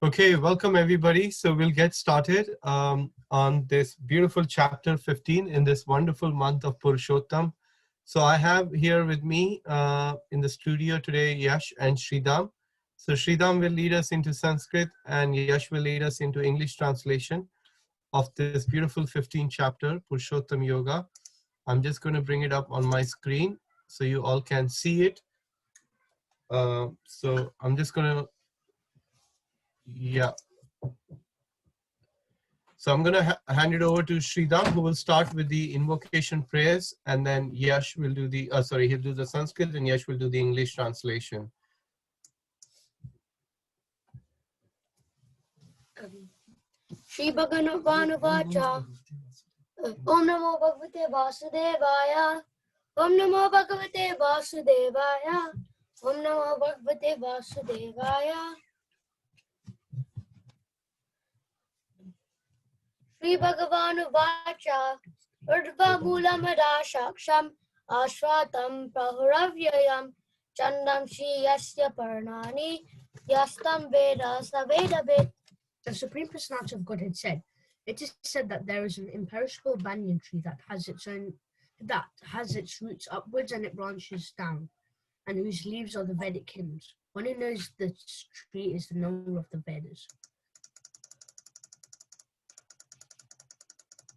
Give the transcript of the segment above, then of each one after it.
Okay, welcome everybody. So we'll get started on this beautiful chapter 15 in this wonderful month of Purushottam. So I have here with me in the studio today Yash and Sridham. So Sridham will lead us into Sanskrit and Yash will lead us into English translation of this beautiful 15th chapter, Purushottam Yoga. I'm just going to bring it up on my screen so you all can see it. So I'm just going to, yeah. So I'm going to hand it over to Sridham, who will start with the invocation prayers, and then Yash will do the, he'll do the Sanskrit, and Yash will do the English translation. Shri Bhagavan Vacha Om Namo Bhagavate Vasudevaya Om Namo Bhagavate Vasudevaya Om Namo Bhagavate Vasudevaya Shri Bhagavan Vacha Urdhva Moolam Shaksham Ashvatam Prahuravyayam Chandam Shri Yasya Parnani Yastam Veda Savedabit. The Supreme Personality of Godhead said, "It is said that there is an imperishable banyan tree that has its roots upwards and it branches down, and whose leaves are the Vedic hymns. One who knows this tree is the knower of the Vedas."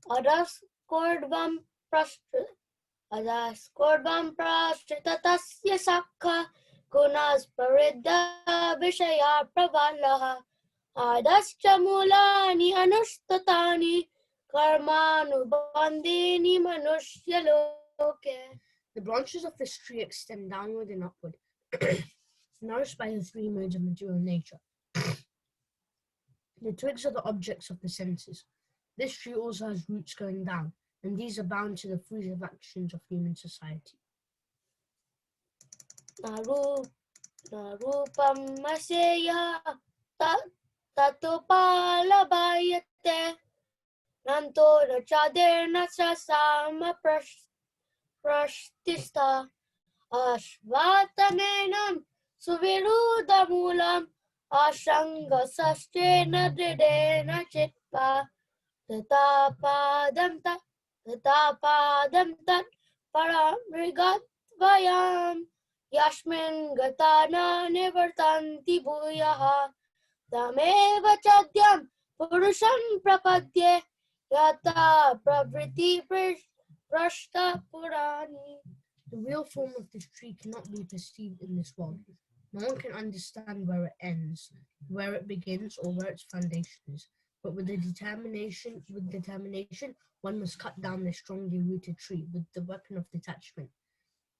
Adas Kordvam Prashtrita Tasya Sakha Gunas Paridha Vishaya Pravalaha Adascha Mulani Anustatani Karmanubandini Manushya Loke. The branches of this tree extend downward and upward, nourished by the three modes of material nature. The twigs are the objects of the senses. This tree also has roots going down, and these are bound to the fruitive actions of human society. Narupam Maseya Tatopalabayate Nanto Chaderna Sasama Prashtista Ashvatamenam Suvirudamulam Ashanga Sastena Dridena Chitpa Tatapadam Tat Paramrigatvayam Yashmin Gatana Nivartanti Bhuyaha Tameva Chadyam Purusham Prapadye Yata Pravriti Prashta Purani. The real form of this tree cannot be perceived in this world. No one can understand where it ends, where it begins, or where its foundation is. But with determination, one must cut down the strongly rooted tree with the weapon of detachment.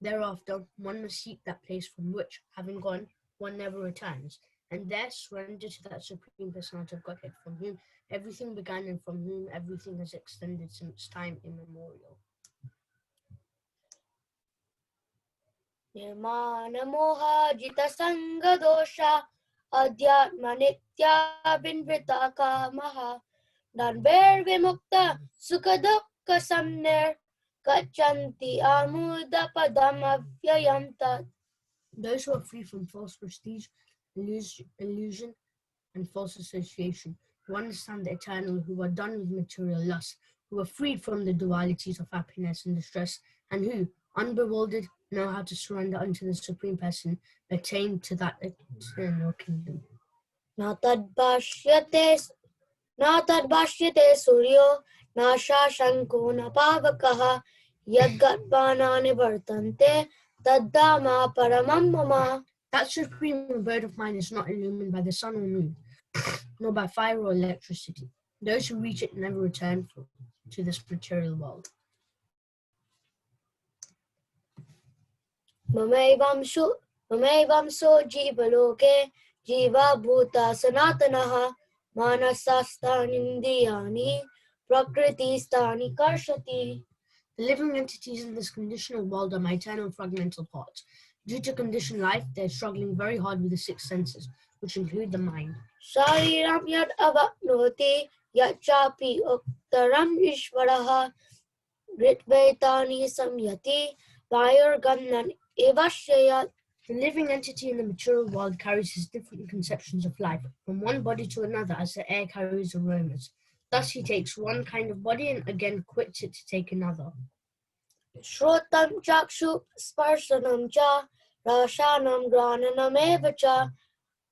Thereafter, one must seek that place from which, having gone, one never returns, and there surrender to that Supreme Personality of Godhead, from whom everything began and from whom everything has extended since time immemorial. Nirmana moha jita sanga dosha adhyatma nitya binvrita kamaha Nanver vimukta sukha dukkha samner gachanti amuda padam avyayam tat. Those who are free from false prestige, illusion, and false association, who understand the eternal, who are done with material lust, who are freed from the dualities of happiness and distress, and who, unbewildered, know how to surrender unto the Supreme Person, attain to that eternal kingdom. Natad bhashyate suryo nasha shanko napavakaha yadgatvana nivartante taddama paramam mama. That supreme abode of mine is not illumined by the sun or moon, nor by fire or electricity. Those who reach it never return to this material world. Mamevamso jivaloke jiva bhuta sanatanaha manasasthanindriyani prakriti-sthani karshati. The living entities in this conditional world are my eternal fragmental parts. Due to conditioned life, they are struggling very hard with the six senses, which include the mind. Shariram yad avapnoti yad chapi uktaram ishvaraha ritvaitani samyati vayurgamnan evashayat. The living entity in the material world carries his different conceptions of life, from one body to another as the air carries aromas. Thus he takes one kind of body and again quits it to take another. Shrotam chakshu sparshanam cha rashanam grananam cha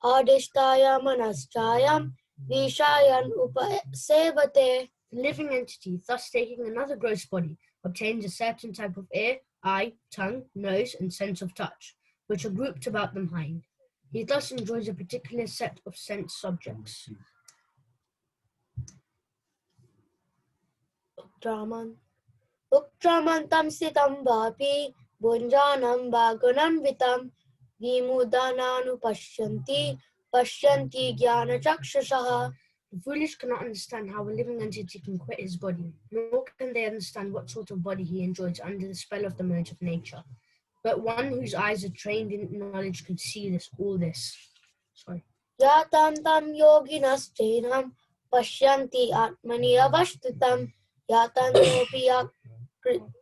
adishtaya manaschayam vishayan upasevate. The living entity, thus taking another gross body, obtains a certain type of ear, eye, tongue, nose, and sense of touch, which are grouped about the mind. He thus enjoys a particular set of sense subjects. Uktramantam sitam vapi bunjanam vagunam vitam vimudananu pashyanti jnana chakshashaha. The foolish cannot understand how a living entity can quit his body, nor can they understand what sort of body he enjoys under the spell of the modes of nature. But one whose eyes are trained in knowledge could see all this. Yatam tam yoginas chenam pashyanti atmani avashtitam yatanyopi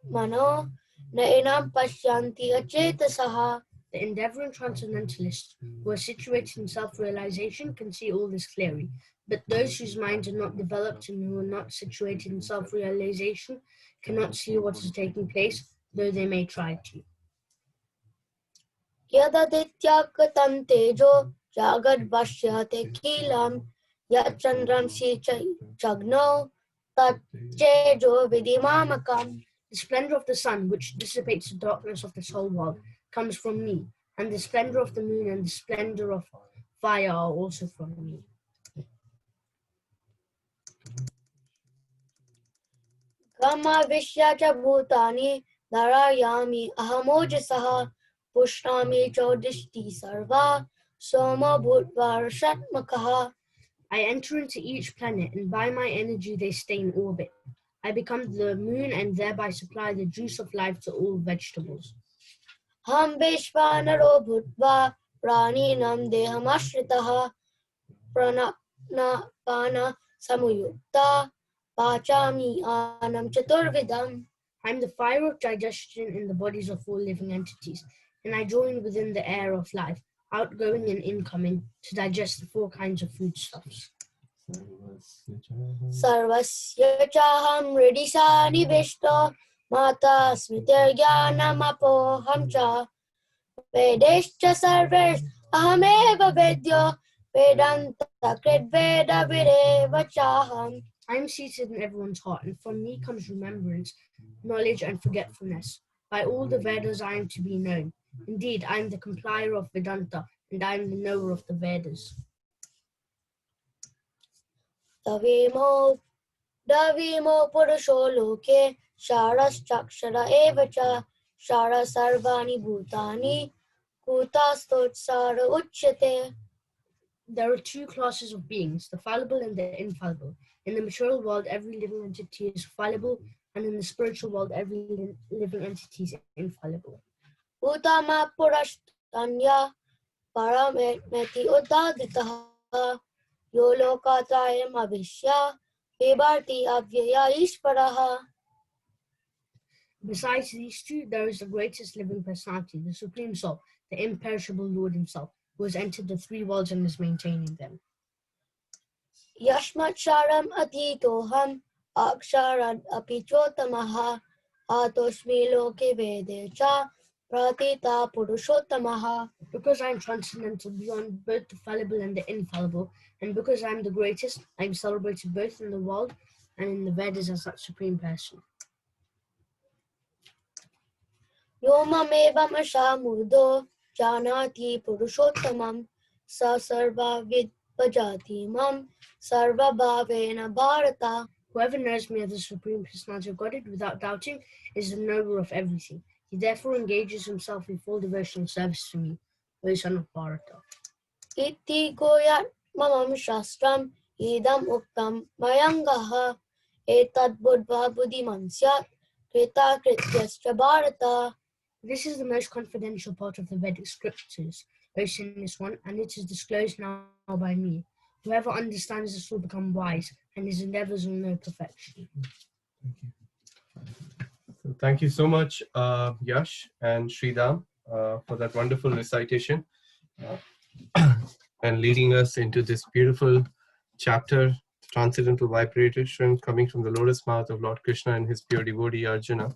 mano nainam pashyanti achetasaha. The endeavoring transcendentalists who are situated in self-realization can see all this clearly, but those whose minds are not developed and who are not situated in self-realization cannot see what is taking place, though they may try to. Yadadityakrtam tejo jagad vashyate kilam yachandram si chagno tat tejo vidimamakam. The splendor of the sun, which dissipates the darkness of this whole world, comes from me, and the splendor of the moon and the splendor of fire are also from me. Kama vishyacha bhutani dharayami ahamojasaha pushnami chodishti sarva soma bhutvarshatmakaha. I enter into each planet, and by my energy they stay in orbit. I become the moon and thereby supply the juice of life to all vegetables. Ham vishvanaro bhutva praninam dehamashritah pranapana samuyukta pachami anam chaturvidam. I am the fire of digestion in the bodies of all living entities, and I join within the air of life, outgoing and incoming, to digest the 4 kinds of foodstuffs. Sarvasya chaham ridisa nivishto mata smritirgyanam apoham cha vedescha sarvesh ahameva vedyo vedanta krit veda vireva chaham. I am seated in everyone's heart, and from me comes remembrance, knowledge, and forgetfulness. By all the Vedas I am to be known. Indeed, I am the compiler of Vedanta, and I am the knower of the Vedas. Davimo purusho loke sharas chakshara evacha shara sarvani bhutani kutastotsara uchyate. There are 2 classes of beings, the fallible and the infallible. In the material world, every living entity is fallible, and in the spiritual world, every living entity is infallible. Utama purashtanya parameti uddaditaha yolokatayam avishya vibharti avyaya ishvaraha. Besides these 2, there is the greatest living personality, the Supreme Soul, the imperishable Lord himself, who has entered the 3 worlds and is maintaining them. Yashmacharam atitoham aksharad apichotamaha atoshmi loke vedecha pratita purushottamaha. Because I am transcendental beyond both the fallible and the infallible, and because I am the greatest, I am celebrated both in the world and in the Vedas as that Supreme Person. Yomamevam ashamurdo janati purushottamam sa sarva vidbhajati mam sarva bhavena bharata. Whoever knows me as the Supreme Personality of Godhead without doubting is the knower of everything. He therefore engages himself in full devotional service to me, O son of Bharata. Iti goyat mamam shastram idam uktam mayangaha etad buddha buddhiman syat krita krityascha bharata. This is the most confidential part of the Vedic scriptures, O sinless one, and it is disclosed now by me. Whoever understands this will become wise, and his endeavors will know perfection. Thank you so much, Yash and Sridham. for that wonderful recitation and leading us into this beautiful chapter, transcendental vibration coming from the lotus mouth of Lord Krishna and his pure devotee Arjuna.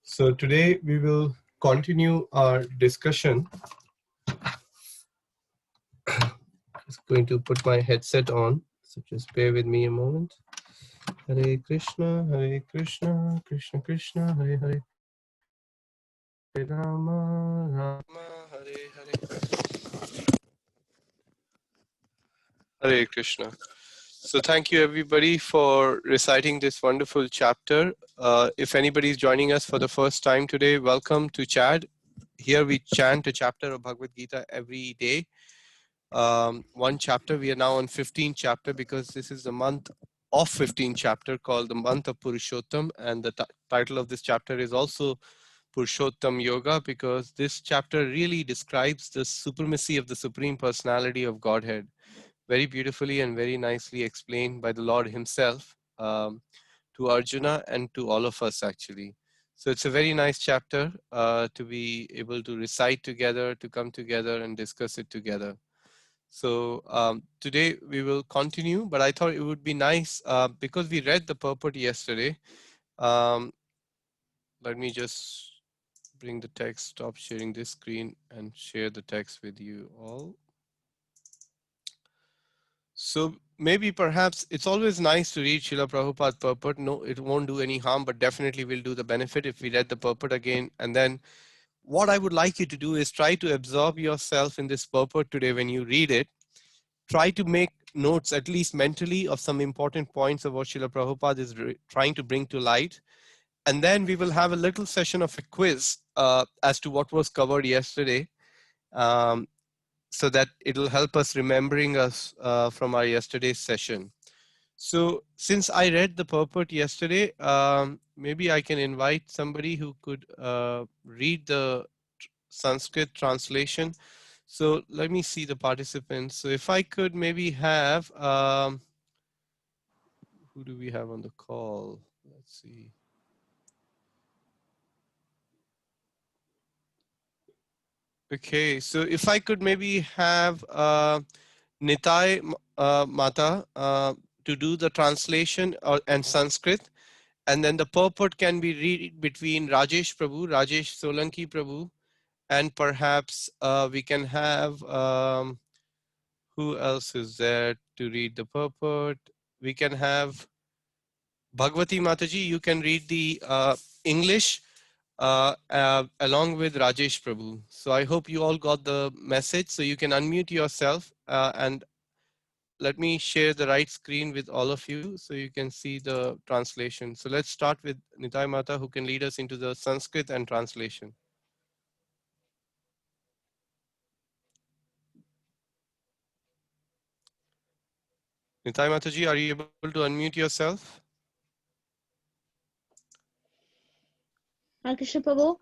So today we will continue our discussion. Just going to put my headset on, so just bear with me a moment. Hare Krishna, Krishna Krishna, Hare Hare, Hare Rama, Rama, Hare Hare. Hare Krishna. So thank you everybody for reciting this wonderful chapter. If anybody is joining us for the first time today, welcome to Chad. Here we chant a chapter of Bhagavad Gita every day. One chapter. We are now on 15th chapter because this is the month of 15th chapter called the month of Purushottam, and the title of this chapter is also Purushottam Yoga because this chapter really describes the supremacy of the Supreme Personality of Godhead very beautifully and very nicely explained by the Lord himself to Arjuna and to all of us actually. So it's a very nice chapter to be able to recite together, to come together and discuss it together. So today we will continue, but I thought it would be nice because we read the purport yesterday. Let me just bring the text, stop sharing this screen and share the text with you all. So maybe perhaps it's always nice to read Srila Prabhupada purport. No, it won't do any harm, but definitely will do the benefit if we read the purport again. And then what I would like you to do is try to absorb yourself in this purport today when you read it. Try to make notes, at least mentally, of some important points of what Srila Prabhupada is trying to bring to light. And then we will have a little session of a quiz as to what was covered yesterday. So that it'll help us remembering us from our yesterday's session. So since I read the purport yesterday, maybe I can invite somebody who could read the Sanskrit translation. So let me see the participants. So if I could maybe have, who do we have on the call? Let's see. Okay, so if I could maybe have Nitai Mata to do the translation and Sanskrit, and then the purport can be read between Rajesh Solanki Prabhu, and perhaps we can have, who else is there to read the purport? We can have Bhagwati Mataji, you can read the English along with Rajesh Prabhu. So I hope you all got the message. So you can unmute yourself and let me share the right screen with all of you so you can see the translation. So let's start with Nitai Mata, who can lead us into the Sanskrit and translation. Nitai Mataji, are you able to unmute yourself? Hare Krishna Prabhu.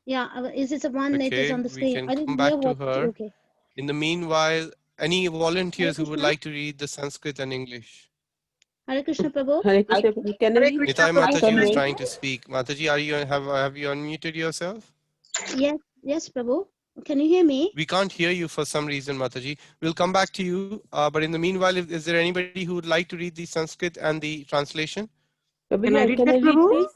Yeah, is it the one that is Okay, on the we screen? can I come didn't hear back to what. her. Okay. In the meanwhile, any Hare volunteers who would Krishna. like to read the Sanskrit and English? Hare Krishna Prabhu. Hare Krishna. Can I Hare read? Krishna Nitai Prabhu, I Mataji can is read. trying to speak. Mataji, have you unmuted yourself? Yes, Prabhu. Can you hear me? We can't hear you for some reason, Mataji. We'll come back to you. But in the meanwhile, is there anybody who would like to read the Sanskrit and the translation? Can I read that, Prabhu? please?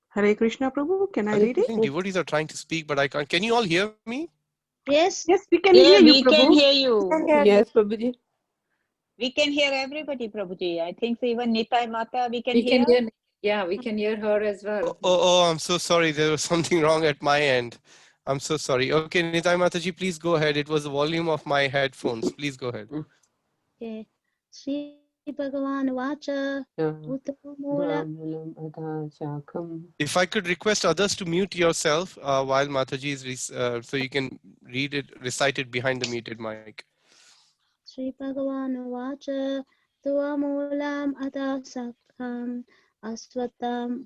Hare Krishna Prabhu, can I Hare read I it? think devotees are trying to speak, but I can't. Can you all hear me? Yes. Yes, we can Yeah, hear you, we can Prabhu. hear you. Yes, Prabhuji. We can hear everybody, Prabhuji. I think so even Nitai Mata we can We hear. can hear, yeah, we can hear her as well. I'm so sorry. There was something wrong at my end. I'm so sorry. Okay, Nitai Mataji, please go ahead. It was the volume of my headphones. Please go ahead. Okay. Sri Bhagavan Vacha. Uttamamula. Brahmanam Adha Shakam. If I could request others to mute yourself while Mataji is, so you can read it, recite it behind the muted mic. Sri Bhagavan Vacha. Tuamulam Adha Sakham. Aswatam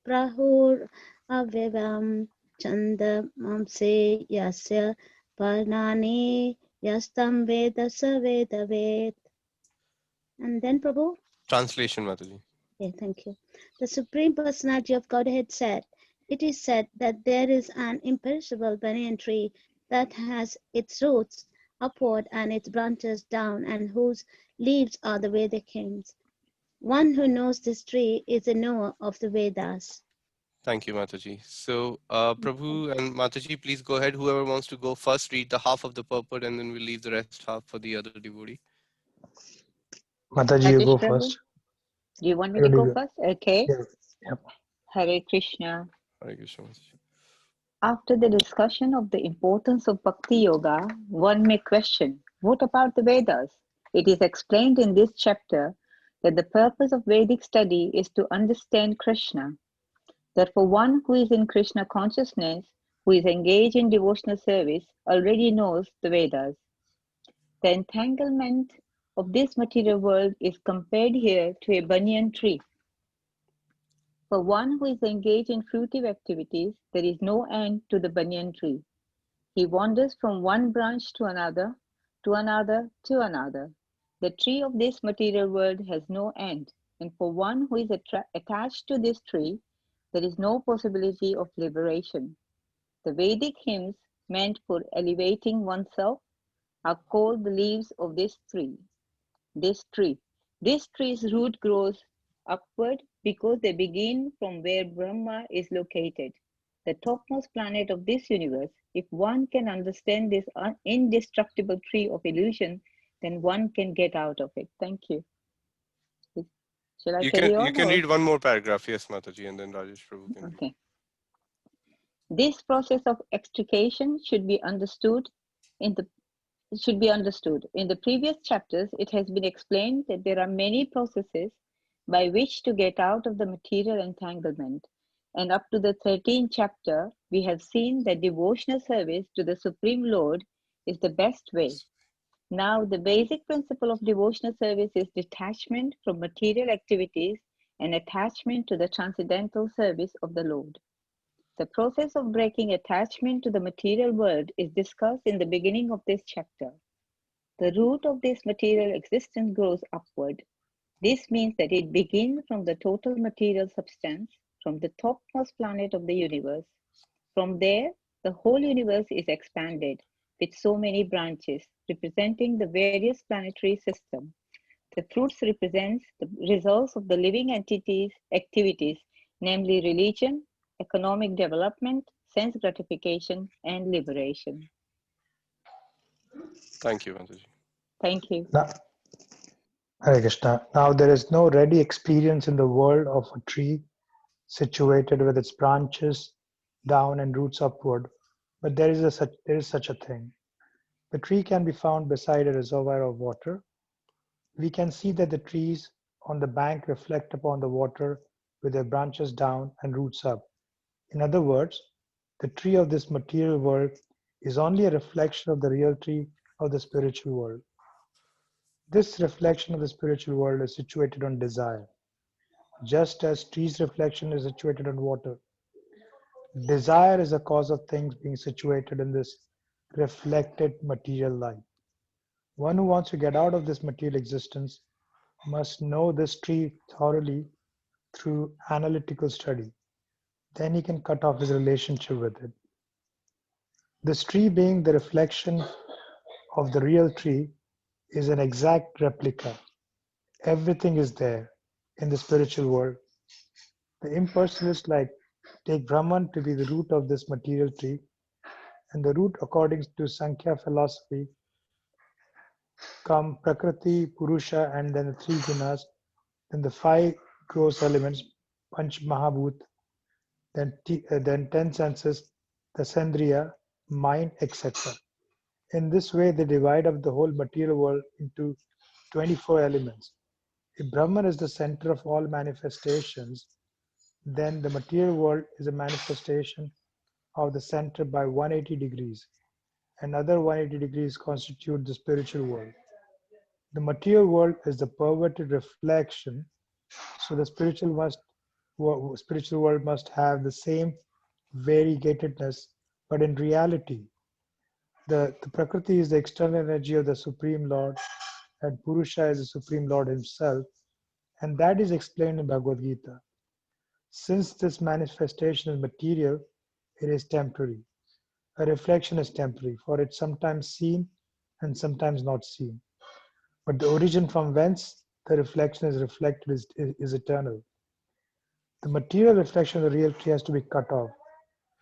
Prahur Avevam Chanda Mamse Yasya Parnani Yastam Veda Saveda Ved. And then Prabhu? Translation, Mataji. Okay, thank you. The Supreme Personality of Godhead said, "It is said that there is an imperishable banyan tree that has its roots upward and its branches down, and whose leaves are the Vedic hymns. One who knows this tree is a knower of the Vedas." Thank you, Mataji. So, Prabhu and Mataji, please go ahead. Whoever wants to go first, read the half of the purport, and then we'll leave the rest half for the other devotee. Mataji, you Rajesh go Prabhu, first. do you want me You to go do- first? Okay. Yeah. Yep. Hare Krishna. Hare Krishna, Mataji. After the discussion of the importance of Bhakti Yoga, one may question, what about the Vedas? It is explained in this chapter that the purpose of Vedic study is to understand Krishna. Therefore, one who is in Krishna consciousness, who is engaged in devotional service, already knows the Vedas. The entanglement of this material world is compared here to a banyan tree. For one who is engaged in fruitive activities, there is no end to the banyan tree. He wanders from one branch to another, to another, to another. The tree of this material world has no end, and for one who is attached to this tree, there is no possibility of liberation. The Vedic hymns meant for elevating oneself are called the leaves of this tree. This tree's root grows upward because they begin from where Brahma is located, the topmost planet of this universe. If one can understand this indestructible tree of illusion, then one can get out of it. Thank you. Shall I You carry can on? read one more paragraph, yes, Mataji, and then Rajesh Prabhu can read. Okay. This process of extrication should be understood in the previous chapters. It has been explained that there are many processes by which to get out of the material entanglement. And up to the 13th chapter, we have seen that devotional service to the Supreme Lord is the best way. Now, the basic principle of devotional service is detachment from material activities and attachment to the transcendental service of the Lord. The process of breaking attachment to the material world is discussed in the beginning of this chapter. The root of this material existence grows upward. This means that it begins from the total material substance, from the topmost planet of the universe. From there, the whole universe is expanded with so many branches, representing the various planetary systems. The fruits represent the results of the living entities' activities, namely religion, economic development, sense gratification, and liberation. Thank you, Mataji. Thank you. Now, Hare Krishna. Now there is no ready experience in the world of a tree situated with its branches down and roots upward, but there is such a thing. The tree can be found beside a reservoir of water. We can see that the trees on the bank reflect upon the water with their branches down and roots up. In other words, the tree of this material world is only a reflection of the real tree of the spiritual world. This reflection of the spiritual world is situated on desire, just as tree's reflection is situated on water. Desire is a cause of things being situated in this reflected material light. One who wants to get out of this material existence must know this tree thoroughly through analytical study. Then he can cut off his relationship with it. This tree, being the reflection of the real tree, is an exact replica. Everything is there in the spiritual world. The impersonalists take Brahman to be the root of this material tree, and the root, according to Sankhya philosophy, come Prakriti, Purusha, and then the three gunas, then the five gross elements, Panch Mahabhut, then 10 senses, the Sandriya, mind, etc. In this way, they divide up the whole material world into 24 elements. If Brahman is the center of all manifestations, then the material world is a manifestation of the center by 180 degrees. Another 180 degrees constitute the spiritual world. The material world is the perverted reflection, so the spiritual world must have the same variegatedness, but in reality, the Prakriti is the external energy of the Supreme Lord, and Purusha is the Supreme Lord himself, And that is explained in Bhagavad Gita. Since this manifestation is material, it is temporary. A reflection is temporary, for it's sometimes seen and sometimes not seen. But the origin from whence the reflection is reflected is eternal. The material reflection of the real tree has to be cut off.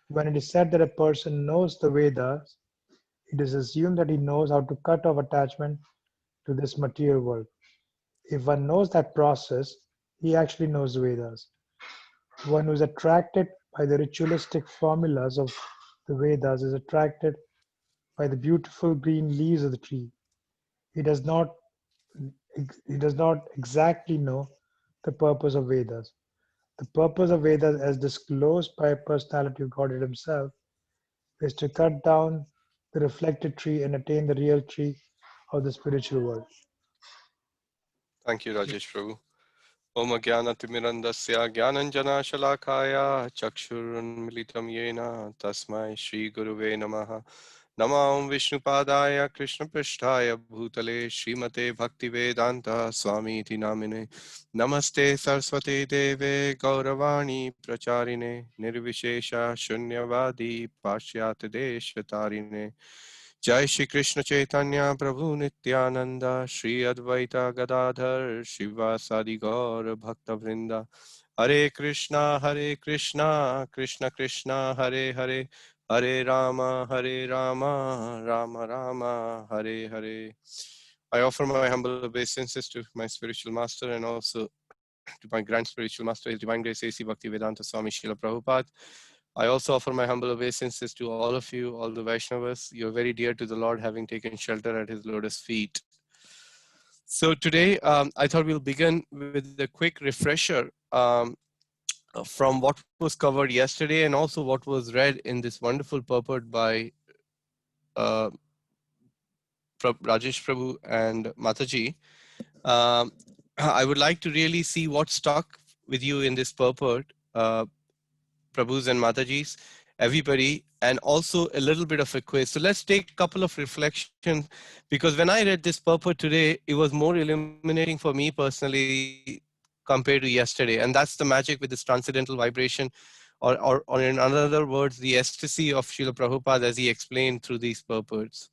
When it is said that a person knows the Vedas, it is assumed that he knows how to cut off attachment to this material world. If one knows that process, he actually knows the Vedas. One who is attracted by the ritualistic formulas of the Vedas is attracted by the beautiful green leaves of the tree. He does not exactly know the purpose of Vedas. The purpose of Vedas, as disclosed by a personality of Godhead himself, is to cut down the reflected tree and attain the real tree of the spiritual world. Thank you, Rajesh Prabhu. Om Jnanatimirandasya Jnananjana Shalakaya Chakshurunmilitam Yena Tasmai Shri Guruve Namaha. Namam Vishnupadaya Krishna Prishtaya Bhutale Srimate Bhaktivedanta Swami Iti Namine. Namaste Saraswate Deve Gauravani Pracharine Nirvishesha Shunyavadi Pashyat Deshatarine. Jai Shri Krishna Chaitanya Prabhu Nityananda Shri Advaita Gadadhar Shivasadi Gaur Bhakta Vrinda. Hare Krishna Krishna Krishna Hare Hare Hare Rama Rama Rama Hare Hare. I offer my humble obeisances to my spiritual master and also to my grand spiritual master, His Divine Grace A.C. Bhaktivedanta Swami Srila Prabhupada. I also offer my humble obeisances to all of you, all the Vaishnavas. You're very dear to the Lord, having taken shelter at His lotus feet. So today, I thought we'll begin with a quick refresher from what was covered yesterday and also what was read in this wonderful purport by uh, Rajesh Prabhu and Mataji. I would like to really see what stuck with you in this purport, Prabhus and Matajis, everybody, and also a little bit of a quiz. So let's take a couple of reflections, because when I read this purport today, it was more illuminating for me personally compared to yesterday. And that's the magic with this transcendental vibration, or in other words, the ecstasy of Srila Prabhupada as he explained through these purports.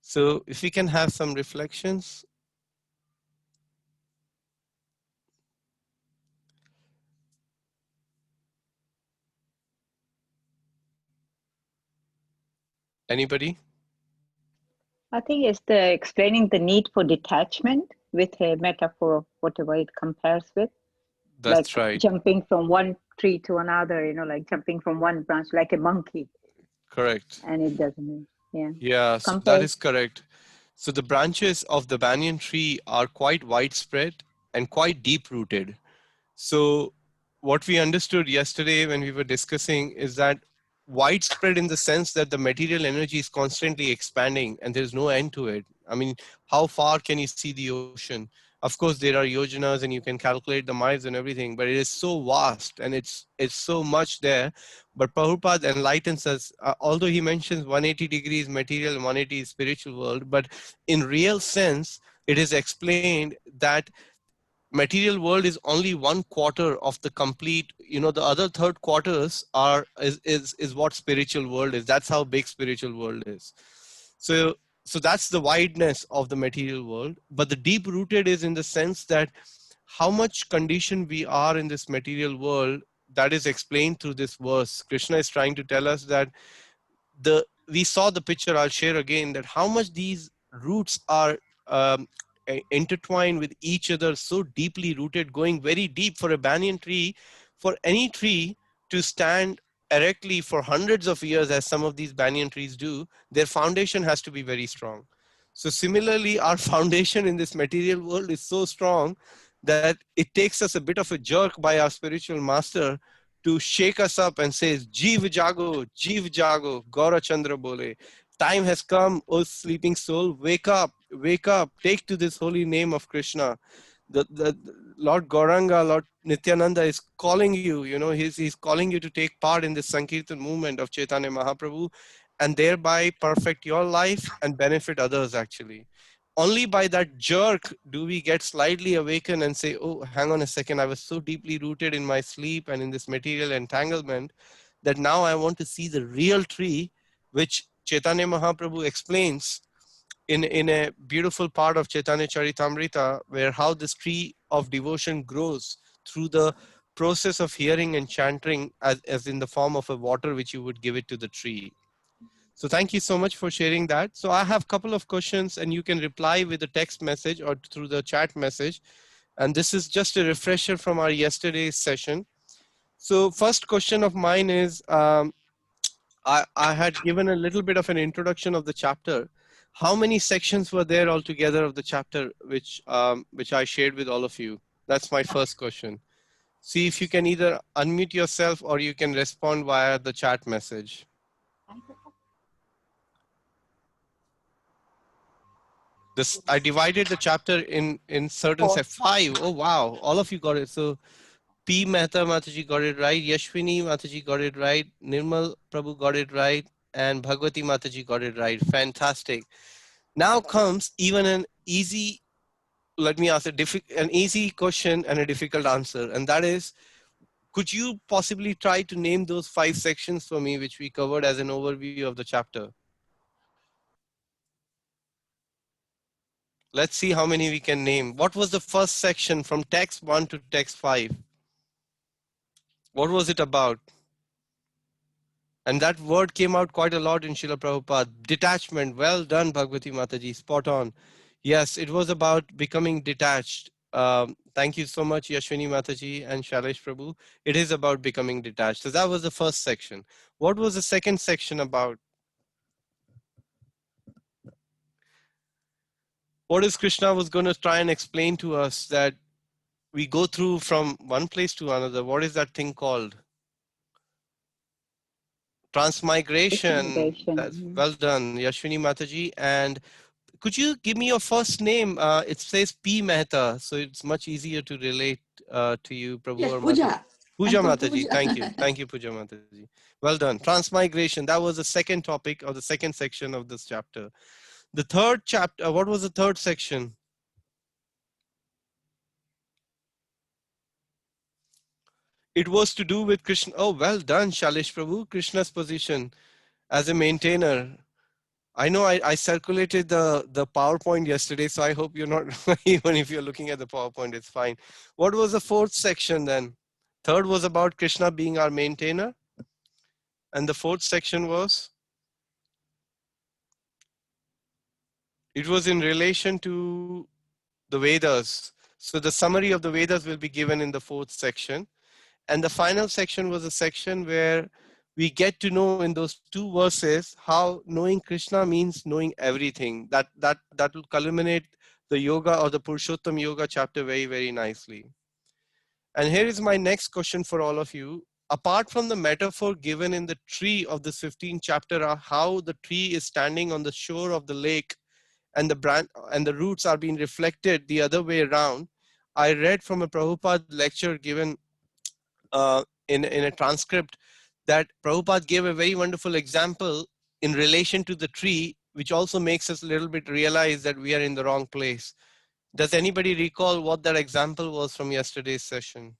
So if we can have some reflections. Anybody? I think it's the explaining the need for detachment with a metaphor of whatever it compares with. That's Like right. jumping from one tree to another, like jumping from one branch like a monkey. Correct. And it doesn't, yeah. Yeah, so that is correct. So the branches of the banyan tree are quite widespread and quite deep rooted. So what we understood yesterday when we were discussing is that widespread in the sense that the material energy is constantly expanding and there's no end to it. I mean, how far can you see the ocean? Of course, there are yojanas and you can calculate the miles and everything, but it is so vast and it's so much there. But Prabhupada enlightens us, although he mentions 180 degrees material and 180 spiritual world, but in real sense, it is explained that material world is only 1/4 of the complete, the other 3/4 is what spiritual world is. That's how big spiritual world is. So that's the wideness of the material world, but the deep rooted is in the sense that how much condition we are in this material world, that is explained through this verse. Krishna is trying to tell us that we saw the picture, I'll share again, that how much these roots are intertwined with each other, so deeply rooted, going very deep. For a banyan tree, for any tree to stand erectly for hundreds of years, as some of these banyan trees do, their foundation has to be very strong. So similarly, our foundation in this material world is so strong that it takes us a bit of a jerk by our spiritual master to shake us up and says, Jeev jago, Gaura Chandra bole. Time has come, O sleeping soul, wake up, take to this holy name of Krishna. The Lord Gauranga, Lord Nityananda is calling you, he's calling you to take part in this Sankirtan movement of Chaitanya Mahaprabhu and thereby perfect your life and benefit others actually. only by that jerk do we get slightly awakened and say, oh, hang on a second, I was so deeply rooted in my sleep and in this material entanglement that now I want to see the real tree, which Chaitanya Mahaprabhu explains in a beautiful part of Chaitanya Charitamrita, where how this tree of devotion grows through the process of hearing and chanting as in the form of a water which you would give it to the tree. So thank you so much for sharing that. So I have a couple of questions and you can reply with a text message or through the chat message. And this is just a refresher from our yesterday's session. So first question of mine is, I had given a little bit of an introduction of the chapter. How many sections were there altogether of the chapter, which I shared with all of you? That's my first question. See if you can either unmute yourself or you can respond via the chat message. This, I divided the chapter in certain set 5. Oh wow, all of you got it. So P. Mehta Mataji got it right, Yashwini Mataji got it right, Nirmal Prabhu got it right, and Bhagwati Mataji got it right. Fantastic. Now comes even an easy, let me ask an easy question and a difficult answer, and that is, could you possibly try to name those 5 sections for me which we covered as an overview of the chapter? Let's see how many we can name. What was the first section from text 1 to text 5? What was it about? And that word came out quite a lot in Srila Prabhupada. Detachment. Well done, Bhagwati Mataji. Spot on. Yes, it was about becoming detached. Thank you so much, Yashwini Mataji and Shailesh Prabhu. It is about becoming detached. So that was the first section. What was the second section about? What is Krishna was going to try and explain to us that we go through from one place to another? What is that thing called? Transmigration. That's Transmigration. well done, Yashwini Mataji. And could you give me your first name? It says P. Mehta, so it's much easier to relate to you, Prabhu Yes, or Puja. Mataji. Puja I'm called Mataji, thank you. Thank you, Puja Mataji. Well done. Transmigration, that was the second topic or the second section of this chapter. The third chapter, what was the third section? It was to do with Krishna. Oh, well done, Shailesh Prabhu. Krishna's position as a maintainer. I know I circulated the PowerPoint yesterday, so I hope you're not, even if you're looking at the PowerPoint, it's fine. What was the fourth section then? Third was about Krishna being our maintainer. And the fourth section was? It was in relation to the Vedas. So the summary of the Vedas will be given in the fourth section. And the final section was a section where we get to know in those 2 verses how knowing Krishna means knowing everything. That will culminate the yoga or the Purushottam Yoga chapter very, very nicely. And here is my next question for all of you. Apart from the metaphor given in the tree of this 15th chapter, how the tree is standing on the shore of the lake and the branch and the roots are being reflected the other way around, I read from a Prabhupada lecture given in a transcript that Prabhupada gave a very wonderful example in relation to the tree, which also makes us a little bit realize that we are in the wrong place. Does anybody recall what that example was from yesterday's session?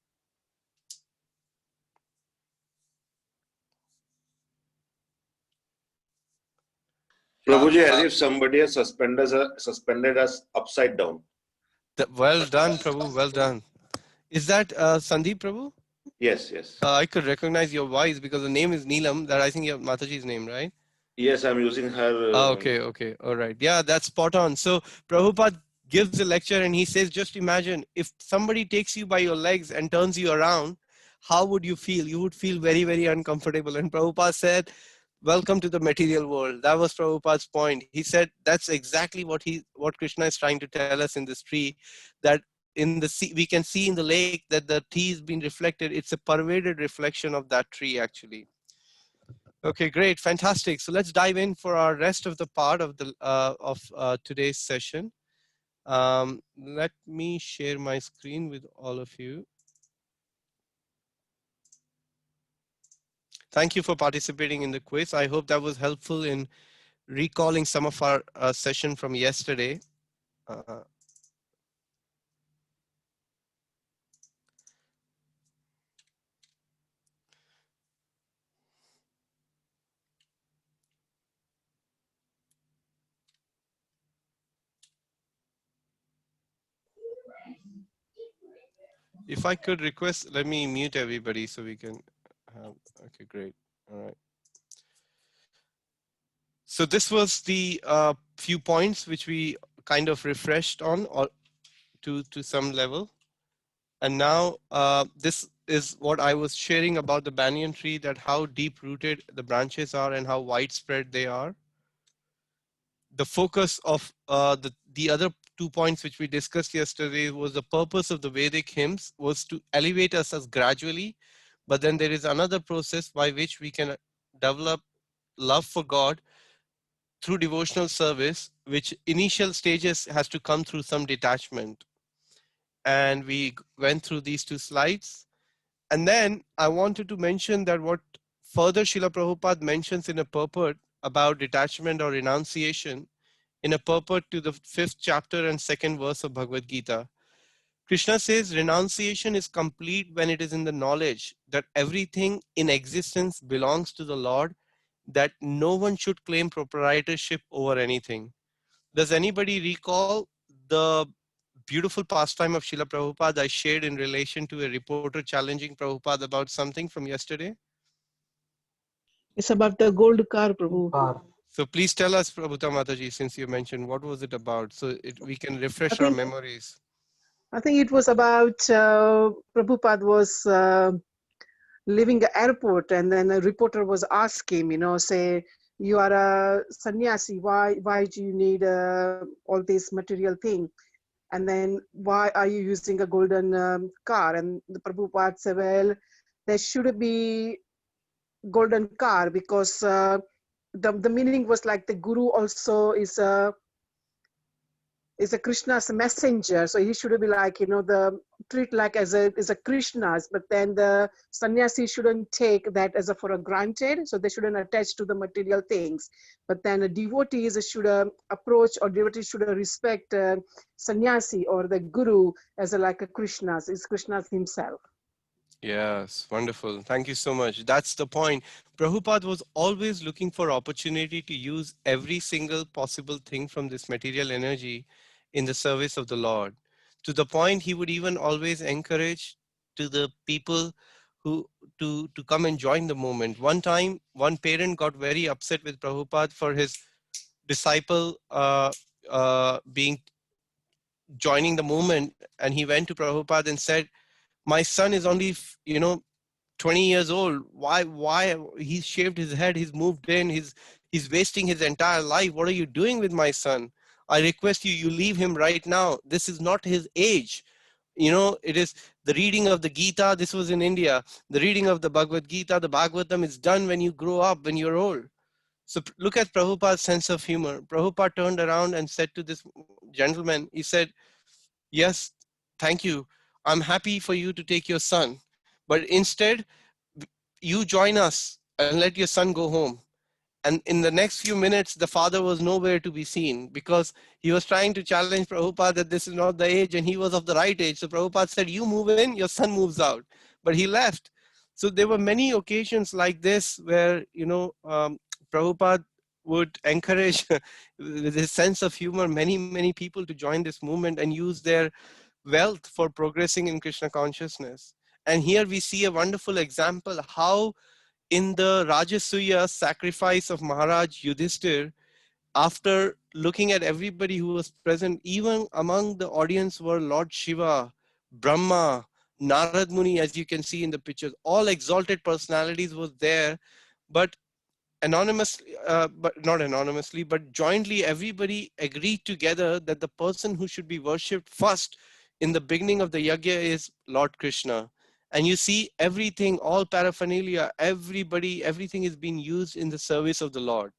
Prabhuji, as if somebody has suspended us upside down. Well done, Prabhu. Well done. Is that Sandeep Prabhu? Yes, yes. I could recognize your voice because the name is Neelam. That I think your Mataji's name, right? Yes, I'm using her. Okay. All right. Yeah, that's spot on. So Prabhupada gives a lecture and he says, just imagine if somebody takes you by your legs and turns you around, how would you feel? You would feel very, very uncomfortable. And Prabhupada said, welcome to the material world. That was Prabhupada's point. He said that's exactly what Krishna is trying to tell us in this tree, that in the sea, we can see in the lake that the tea is being reflected. It's a pervaded reflection of that tree actually. Okay, great, fantastic. So let's dive in for our rest of the part of the today's session. Let me share my screen with all of you. Thank you for participating in the quiz. I hope that was helpful in recalling some of our session from yesterday. Uh, if I could request, let me mute everybody so we can have, okay, great. All right. So this was the few points which we kind of refreshed on or to some level. And now this is what I was sharing about the banyan tree, that how deep rooted the branches are and how widespread they are. The focus of the other 2 points which we discussed yesterday was the purpose of the Vedic hymns was to elevate us as gradually, but then there is another process by which we can develop love for God through devotional service, which initial stages has to come through some detachment. And we went through these 2 slides. And then I wanted to mention that what further Srila Prabhupada mentions in a purport about detachment or renunciation, in a purport to the 5th chapter and 2nd verse of Bhagavad Gita. Krishna says renunciation is complete when it is in the knowledge that everything in existence belongs to the Lord, that no one should claim proprietorship over anything. Does anybody recall the beautiful pastime of Srila Prabhupada I shared in relation to a reporter challenging Prabhupada about something from yesterday? It's about the gold car, Prabhu. So please tell us, Prabhupada Mataji, since you mentioned, what was it about? So we can I refresh our think memories. I think it was about Prabhupada was leaving the airport, and then a reporter was asking him, say, you are a sannyasi, why do you need all this material thing? And then why are you using a golden car? And the Prabhupada said, well, there should be golden car because the meaning was like the guru also is a Krishna's messenger, so he should be like the treat like as a Krishna's, but then the sannyasi shouldn't take that as a for a granted, so they shouldn't attach to the material things. But then a devotees should approach, or devotees should respect sannyasi or the guru as a like a Krishna's, is Krishna's himself. Yes, wonderful. Thank you so much. That's the point. Prabhupada was always looking for opportunity to use every single possible thing from this material energy in the service of the Lord. To the point he would even always encourage to the people who to come and join the movement. One time, one parent got very upset with Prabhupada for his disciple being joining the movement, and he went to Prabhupada and said, my son is only 20 years old. Why he's shaved his head, he's moved in, he's wasting his entire life. What are you doing with my son? I request you leave him right now. This is not his age. It is the reading of the Gita. This was in India. The reading of the Bhagavad Gita, the Bhagavatam is done when you grow up, when you're old. So look at Prabhupada's sense of humor. Prabhupada turned around and said to this gentleman, he said, yes, thank you. I'm happy for you to take your son. But instead, you join us and let your son go home. And in the next few minutes, the father was nowhere to be seen because he was trying to challenge Prabhupada that this is not the age, and he was of the right age. So Prabhupada said, you move in, your son moves out. But he left. So there were many occasions like this where, Prabhupada would encourage with his sense of humor, many people to join this movement and use their wealth for progressing in Krishna consciousness. And here we see a wonderful example how in the Rajasuya sacrifice of Maharaj Yudhishthir, after looking at everybody who was present, even among the audience were Lord Shiva, Brahma, Narad Muni, as you can see in the pictures, all exalted personalities was there, but anonymously, but not anonymously, but jointly, everybody agreed together that the person who should be worshipped first in the beginning of the yajna is Lord Krishna. And you see everything, all paraphernalia, everything is being used in the service of the Lord.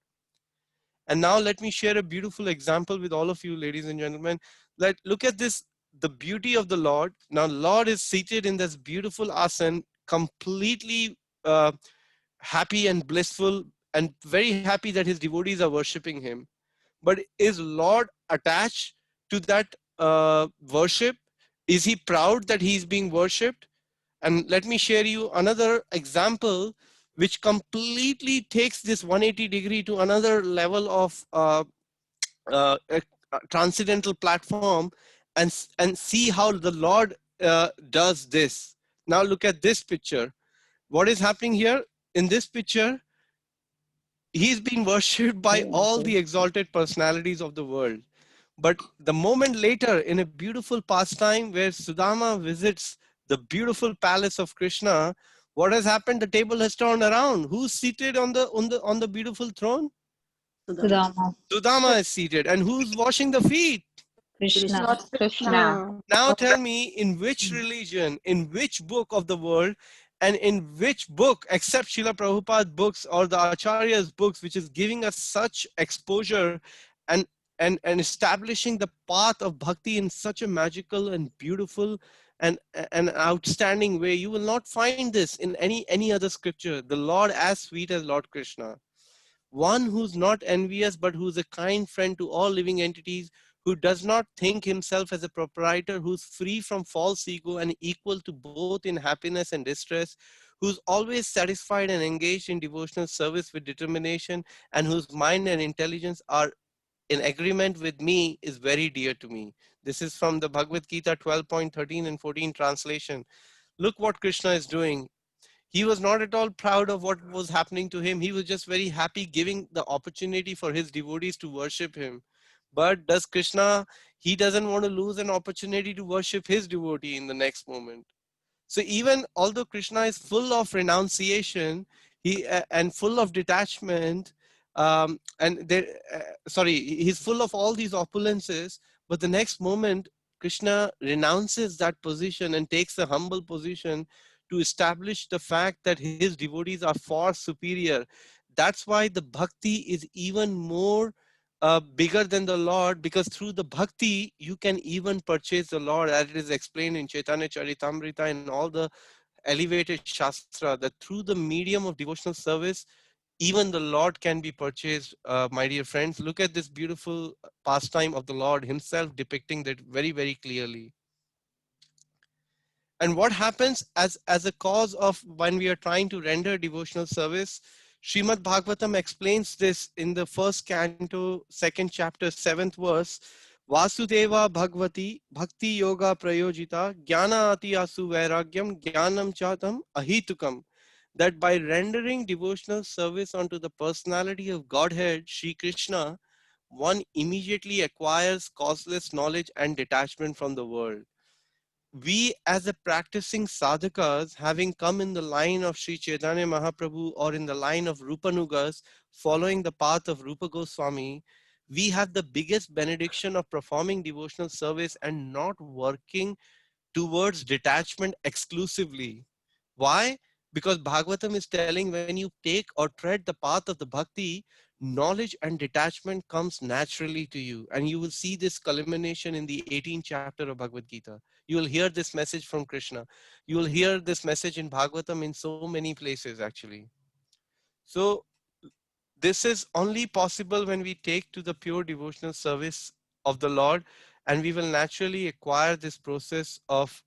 And now let me share a beautiful example with all of you, ladies and gentlemen. Look at this, the beauty of the Lord. Now, Lord is seated in this beautiful asan, completely happy and blissful, and very happy that his devotees are worshipping him. But is Lord attached to that worship? Is he proud that he's being worshipped? And let me share you another example which completely takes this 180 degree to another level of a transcendental platform, and see how the Lord does this. Now look at this picture. What is happening here? In this picture, he's being worshipped by all the exalted personalities of the world. But the moment later, in a beautiful pastime where Sudama visits the beautiful palace of Krishna, what has happened? The table has turned around. Who's seated on the beautiful throne? Sudama, Sudama is seated. And who's washing the feet? Krishna, Lord Krishna. Now tell me, in which religion, in which book of the world, and in which book, except Srila Prabhupada's books or the Acharya's books, which is giving us such exposure and, and establishing the path of bhakti in such a magical and beautiful and an outstanding way, you will not find this in any other scripture. The Lord as sweet as Lord Krishna. One who's not envious, but who's a kind friend to all living entities, who does not think himself as a proprietor, who's free from false ego and equal to both in happiness and distress, who's always satisfied and engaged in devotional service with determination, and whose mind and intelligence are in agreement with me, is very dear to me. This is from the Bhagavad Gita 12.13 and 14 translation. Look what Krishna is doing. He was not at all proud of what was happening to him. He was just very happy giving the opportunity for his devotees to worship him. But does Krishna, he doesn't want to lose an opportunity to worship his devotee in the next moment. So even although Krishna is full of renunciation, and full of detachment, and there, he's full of all these opulences, but the next moment Krishna renounces that position and takes a humble position to establish the fact that his devotees are far superior. That's why the bhakti is even more bigger than the Lord, because through the bhakti you can even purchase the Lord, as it is explained in Chaitanya Charitamrita and all the elevated shastra, that through the medium of devotional service even the Lord can be purchased. My dear friends, look at this beautiful pastime of the Lord himself depicting that very, very clearly. And what happens as a cause of when we are trying to render devotional service? Srimad Bhagavatam explains this in the first canto, second chapter, 7th verse. Vasudeva Bhagavati Bhakti Yoga Prayojita Jnana Ati Asu Vairagyam Jnanam Chatam Ahitukam. That by rendering devotional service unto the personality of Godhead, Sri Krishna, one immediately acquires causeless knowledge and detachment from the world. We as a practicing sadhakas, having come in the line of Sri Chaitanya Mahaprabhu or in the line of Rupanugas, following the path of Rupa Goswami, we have the biggest benediction of performing devotional service and not working towards detachment exclusively. Why? Because Bhagavatam is telling, when you take or tread the path of the bhakti, knowledge and detachment comes naturally to you. And you will see this culmination in the 18th chapter of Bhagavad Gita. You will hear this message from Krishna. You will hear this message in Bhagavatam in so many places actually. So this is only possible when we take to the pure devotional service of the Lord, and we will naturally acquire this process of,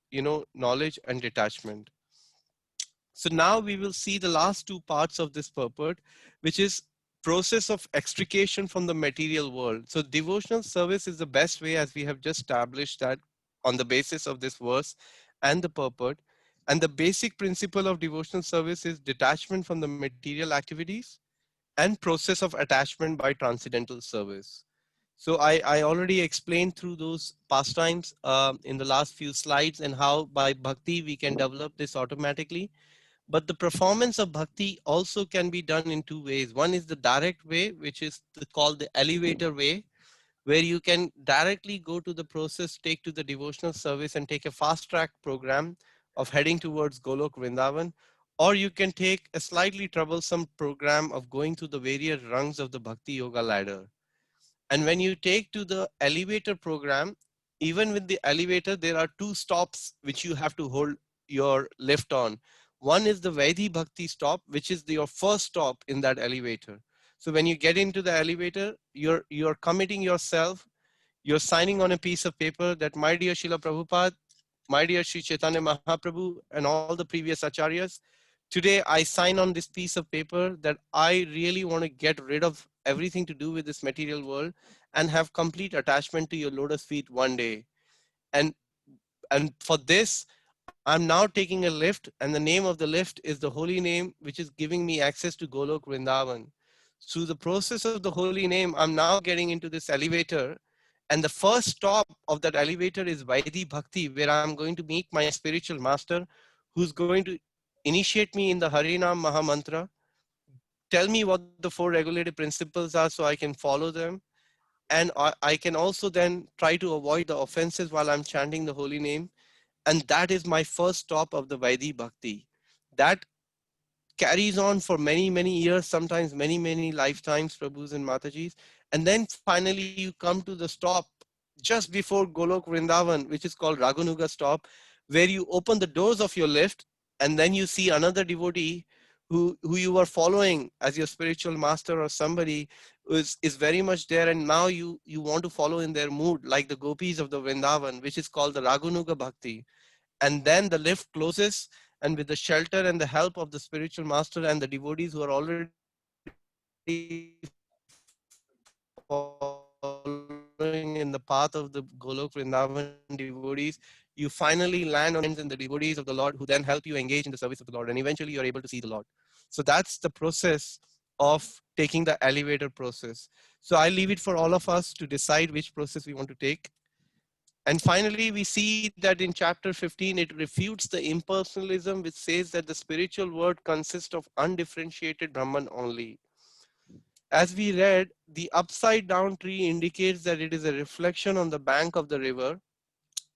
knowledge and detachment. So now we will see the last two parts of this purport, which is process of extrication from the material world. So devotional service is the best way, as we have just established that on the basis of this verse and the purport. And the basic principle of devotional service is detachment from the material activities and process of attachment by transcendental service. So I already explained through those pastimes in the last few slides, and how by bhakti we can develop this automatically. But the performance of bhakti also can be done in two ways. One is the direct way, which is called the elevator way, where you can directly go to the process, take to the devotional service and take a fast track program of heading towards Golok Vrindavan. Or you can take a slightly troublesome program of going through the various rungs of the Bhakti Yoga ladder. And when you take to the elevator program, even with the elevator, there are two stops which you have to hold your lift on. One is the Vaidhi Bhakti stop, which is your first stop in that elevator. So when you get into the elevator, you're committing yourself, You're signing on a piece of paper that, my dear Srila Prabhupada, my dear Sri Chaitanya Mahaprabhu, and all the previous acharyas, today I sign on this piece of paper that I really want to get rid of everything to do with this material world and have complete attachment to your lotus feet one day. And and for this, I'm now taking a lift, and the name of the lift is the holy name, which is giving me access to Golok Vrindavan. Through the process of the holy name, I'm now getting into this elevator, and the first stop of that elevator is Vaidhi Bhakti, where I'm going to meet my spiritual master, who's going to initiate me in the Harinam Mahamantra, tell me what the 4 regulative principles are so I can follow them. And I can also then try to avoid the offenses while I'm chanting the holy name. And that is my first stop of the Vaidhi Bhakti. That carries on for many, many years, sometimes many, many lifetimes, Prabhus and Matajis. And then finally you come to the stop just before Golok Vrindavan, which is called Raghunuga stop, where you open the doors of your lift and then you see another devotee who you are following as your spiritual master, or somebody is very much there, and now you want to follow in their mood, like the gopis of the Vrindavan, which is called the Raghunuga Bhakti. And then the lift closes, and with the shelter and the help of the spiritual master and the devotees who are already following in the path of the Golok Vrindavan devotees, you finally land on your hands in the devotees of the Lord, who then help you engage in the service of the Lord, and eventually you're able to see the Lord. So that's the process of taking the elevator process. So I leave it for all of us to decide which process we want to take. And finally, we see that in chapter 15, it refutes the impersonalism which says that the spiritual world consists of undifferentiated Brahman only. As we read, the upside down tree indicates that it is a reflection on the bank of the river.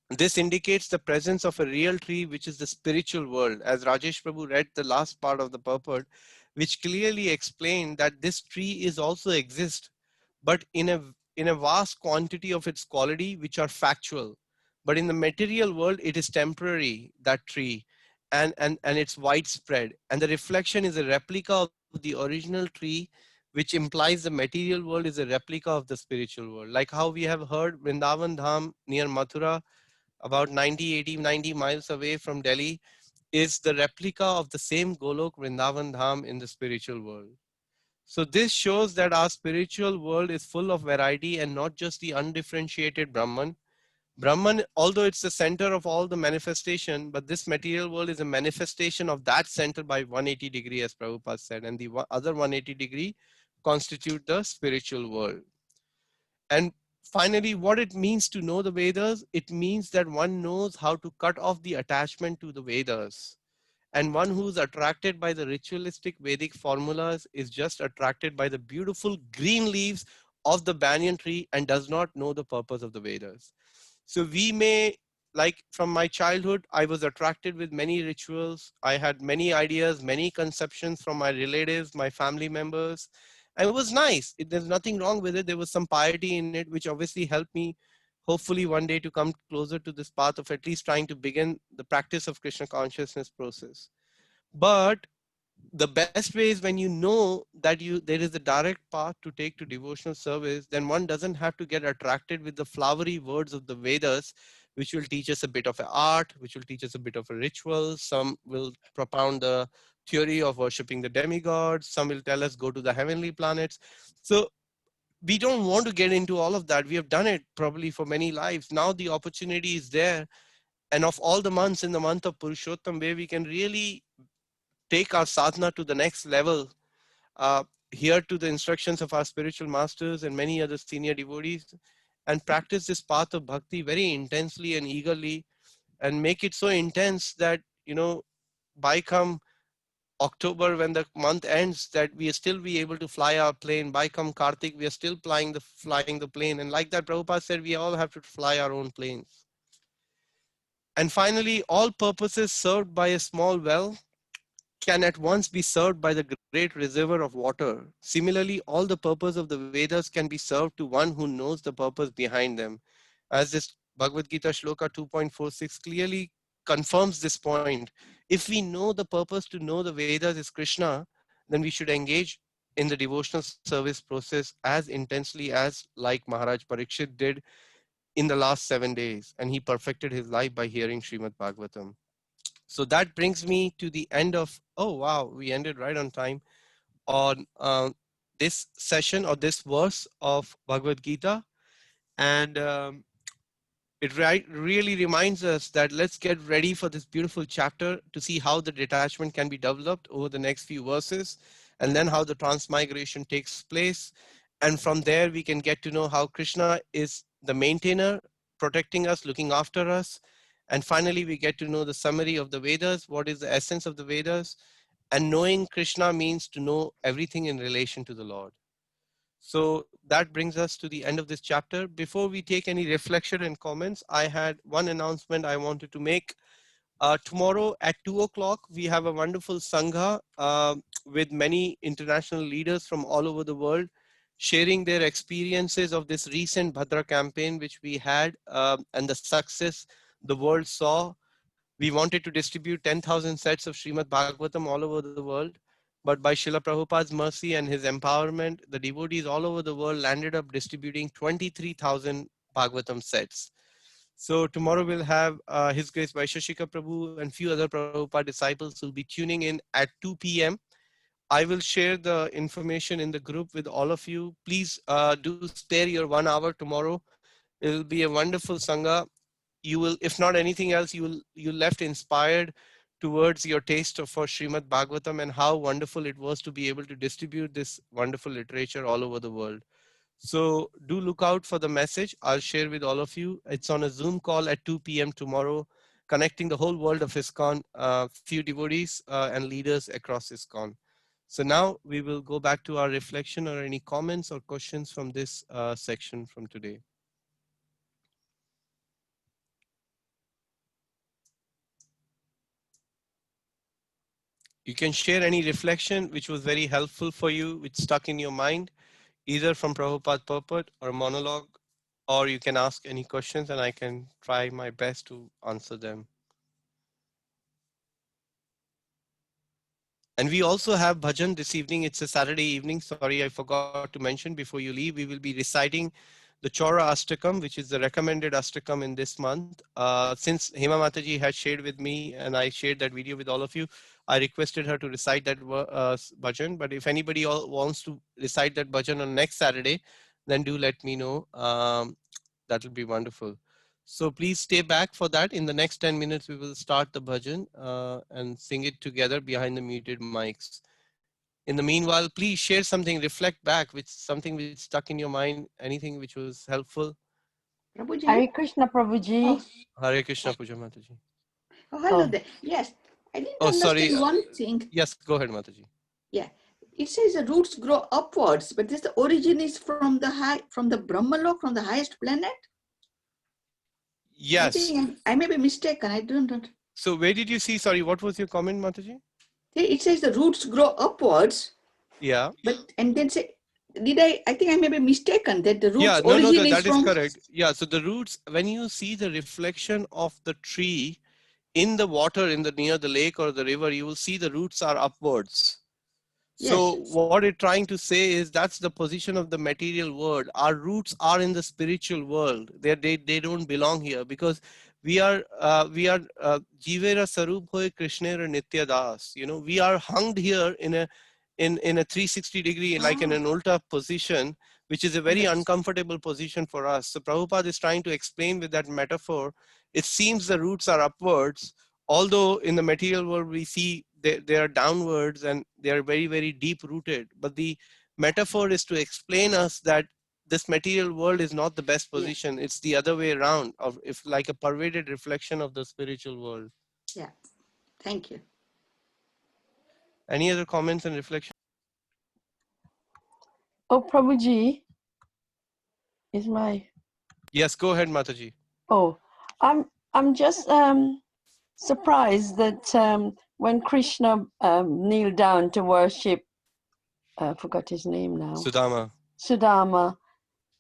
This indicates the presence of a real tree, which is the spiritual world. As Rajesh Prabhu read the last part of the purport, which clearly explained that this tree is also exist, but in a vast quantity of its quality, which are factual. But in the material world, it is temporary, that tree, and it's widespread. And the reflection is a replica of the original tree, which implies the material world is a replica of the spiritual world. Like how we have heard Vrindavan Dham near Mathura, about 90, 80, 90 miles away from Delhi, is the replica of the same Golok Vrindavan Dham in the spiritual world. So this shows that our spiritual world is full of variety and not just the undifferentiated Brahman. Brahman, although it's the center of all the manifestation, but this material world is a manifestation of that center by 180 degree, as Prabhupada said, and the other 180 degree constitute the spiritual world. And finally, what it means to know the Vedas, it means that one knows how to cut off the attachment to the Vedas. And one who's attracted by the ritualistic Vedic formulas is just attracted by the beautiful green leaves of the banyan tree and does not know the purpose of the Vedas. So we may, like from my childhood, I was attracted with many rituals. I had many ideas, many conceptions from my relatives, my family members. And it was nice. There's nothing wrong with it. There was some piety in it, which obviously helped me hopefully one day to come closer to this path of at least trying to begin the practice of Krishna consciousness process. But the best way is when you know that there is a direct path to take to devotional service, then one doesn't have to get attracted with the flowery words of the Vedas, which will teach us a bit of an art, which will teach us a bit of a ritual. Some will propound the theory of worshipping the demigods. Some will tell us go to the heavenly planets. So we don't want to get into all of that. We have done it probably for many lives. Now the opportunity is there. And of all the months in the month of Purushottam, where we can really take our sadhana to the next level, adhere to the instructions of our spiritual masters and many other senior devotees, and practice this path of bhakti very intensely and eagerly, and make it so intense that, by come October, when the month ends, that we still be able to fly our plane. By come Kartik, we are still flying the plane. And like that, Prabhupada said, we all have to fly our own planes. And finally, all purposes served by a small well can at once be served by the great reservoir of water. Similarly, all the purpose of the Vedas can be served to one who knows the purpose behind them. As this Bhagavad Gita Shloka 2.46 clearly confirms this point. If we know the purpose to know the Vedas is Krishna, then we should engage in the devotional service process as intensely as like Maharaj Parikshit did. in the last 7 days, and he perfected his life by hearing Srimad Bhagavatam. So that brings me to the end of, oh wow, we ended right on time on this session or this verse of Bhagavad Gita. And it really reminds us that let's get ready for this beautiful chapter to see how the detachment can be developed over the next few verses, and then how the transmigration takes place. And from there, we can get to know how Krishna is the maintainer, protecting us, looking after us. And finally, we get to know the summary of the Vedas, what is the essence of the Vedas. And knowing Krishna means to know everything in relation to the Lord. So that brings us to the end of this chapter. Before we take any reflection and comments, I had one announcement I wanted to make. Tomorrow at 2 o'clock, we have a wonderful Sangha with many international leaders from all over the world, sharing their experiences of this recent Bhadra campaign, which we had, and the success the world saw. We wanted to distribute 10,000 sets of Srimad Bhagavatam all over the world. But by Srila Prabhupada's mercy and his empowerment, the devotees all over the world landed up distributing 23,000 Bhagavatam sets. So tomorrow we'll have His Grace Vaisheshika Prabhu and few other Prabhupada disciples who will be tuning in at 2 p.m. I will share the information in the group with all of you. Please do spare your 1 hour tomorrow. It will be a wonderful Sangha. You will, if not anything else, you left inspired towards your taste for Srimad Bhagavatam and how wonderful it was to be able to distribute this wonderful literature all over the world. So do look out for the message. I'll share with all of you. It's on a Zoom call at 2 p.m. tomorrow, connecting the whole world of ISKCON, few devotees and leaders across ISKCON. So now we will go back to our reflection or any comments or questions from this section from today. You can share any reflection which was very helpful for you, which stuck in your mind, either from Prabhupada purport or a monologue, or you can ask any questions and I can try my best to answer them. And we also have bhajan this evening. It's a Saturday evening. Sorry, I forgot to mention before you leave. We will be reciting the Chaura Ashtakam, which is the recommended Ashtakam in this month. Since Hema Mataji had shared with me and I shared that video with all of you, I requested her to recite that bhajan. But if anybody wants to recite that bhajan on next Saturday, then do let me know. That will be wonderful. So please stay back for that. In the next 10 minutes, we will start the bhajan and sing it together behind the muted mics. In the meanwhile, please share something, reflect back with something which stuck in your mind, anything which was helpful. Prabhuji? Hare Krishna, Prabhuji. Hare Krishna, Puja Mataji. Oh, hello there. Yes, I didn't sorry. understand one thing. Yes, go ahead, Mataji. Yeah, it says the roots grow upwards, but this the origin is from the Brahmalok, from the highest planet. Yes. I may be mistaken. I don't know. So where did you see? Sorry, what was your comment, Mataji? It says the roots grow upwards. Yeah. But and then say, I think I may be mistaken that the roots origin is from. Is correct. Yeah. So the roots, when you see the reflection of the tree in the water near the lake or the river, you will see the roots are upwards. So yes. What it's trying to say is that's the position of the material world. Our roots are in the spiritual world. They don't belong here because we are Jivera Sarup Hoy Krishnera Nitya Das. You know, we are hung here in a 360 degree, like in an ulta position, which is a very uncomfortable position for us. So Prabhupada is trying to explain with that metaphor. It seems the roots are upwards, although in the material world we see they are downwards and they are very, very deep rooted. But the metaphor is to explain us that this material world is not the best position. Yeah. It's the other way around, of if like a pervaded reflection of the spiritual world. Yeah. Thank you. Any other comments and reflections? Oh, Prabhuji, is my. Yes, go ahead, Mataji. Oh, I'm just surprised that when Krishna kneeled down to worship, I forgot his name now. Sudama,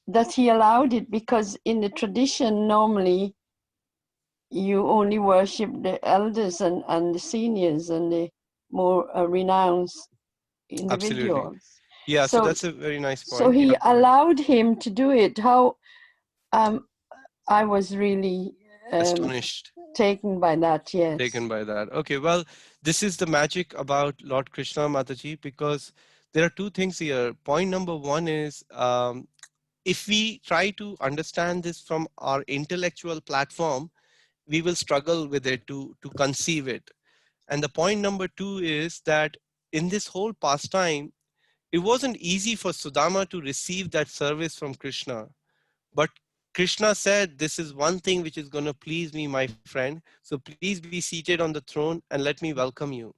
that he allowed it, because in the tradition normally you only worship the elders and the seniors and the more renowned individuals. Absolutely. Yeah, so that's a very nice point. So he allowed him to do it. How I was really astonished. Taken by that, yes. Taken by that. Okay, well, this is the magic about Lord Krishna, Mataji, because there are two things here. Point number one is, if we try to understand this from our intellectual platform, we will struggle with it to conceive it. And the point number two is that in this whole pastime, it wasn't easy for Sudama to receive that service from Krishna. But Krishna said, this is one thing which is going to please me, my friend. So please be seated on the throne and let me welcome you.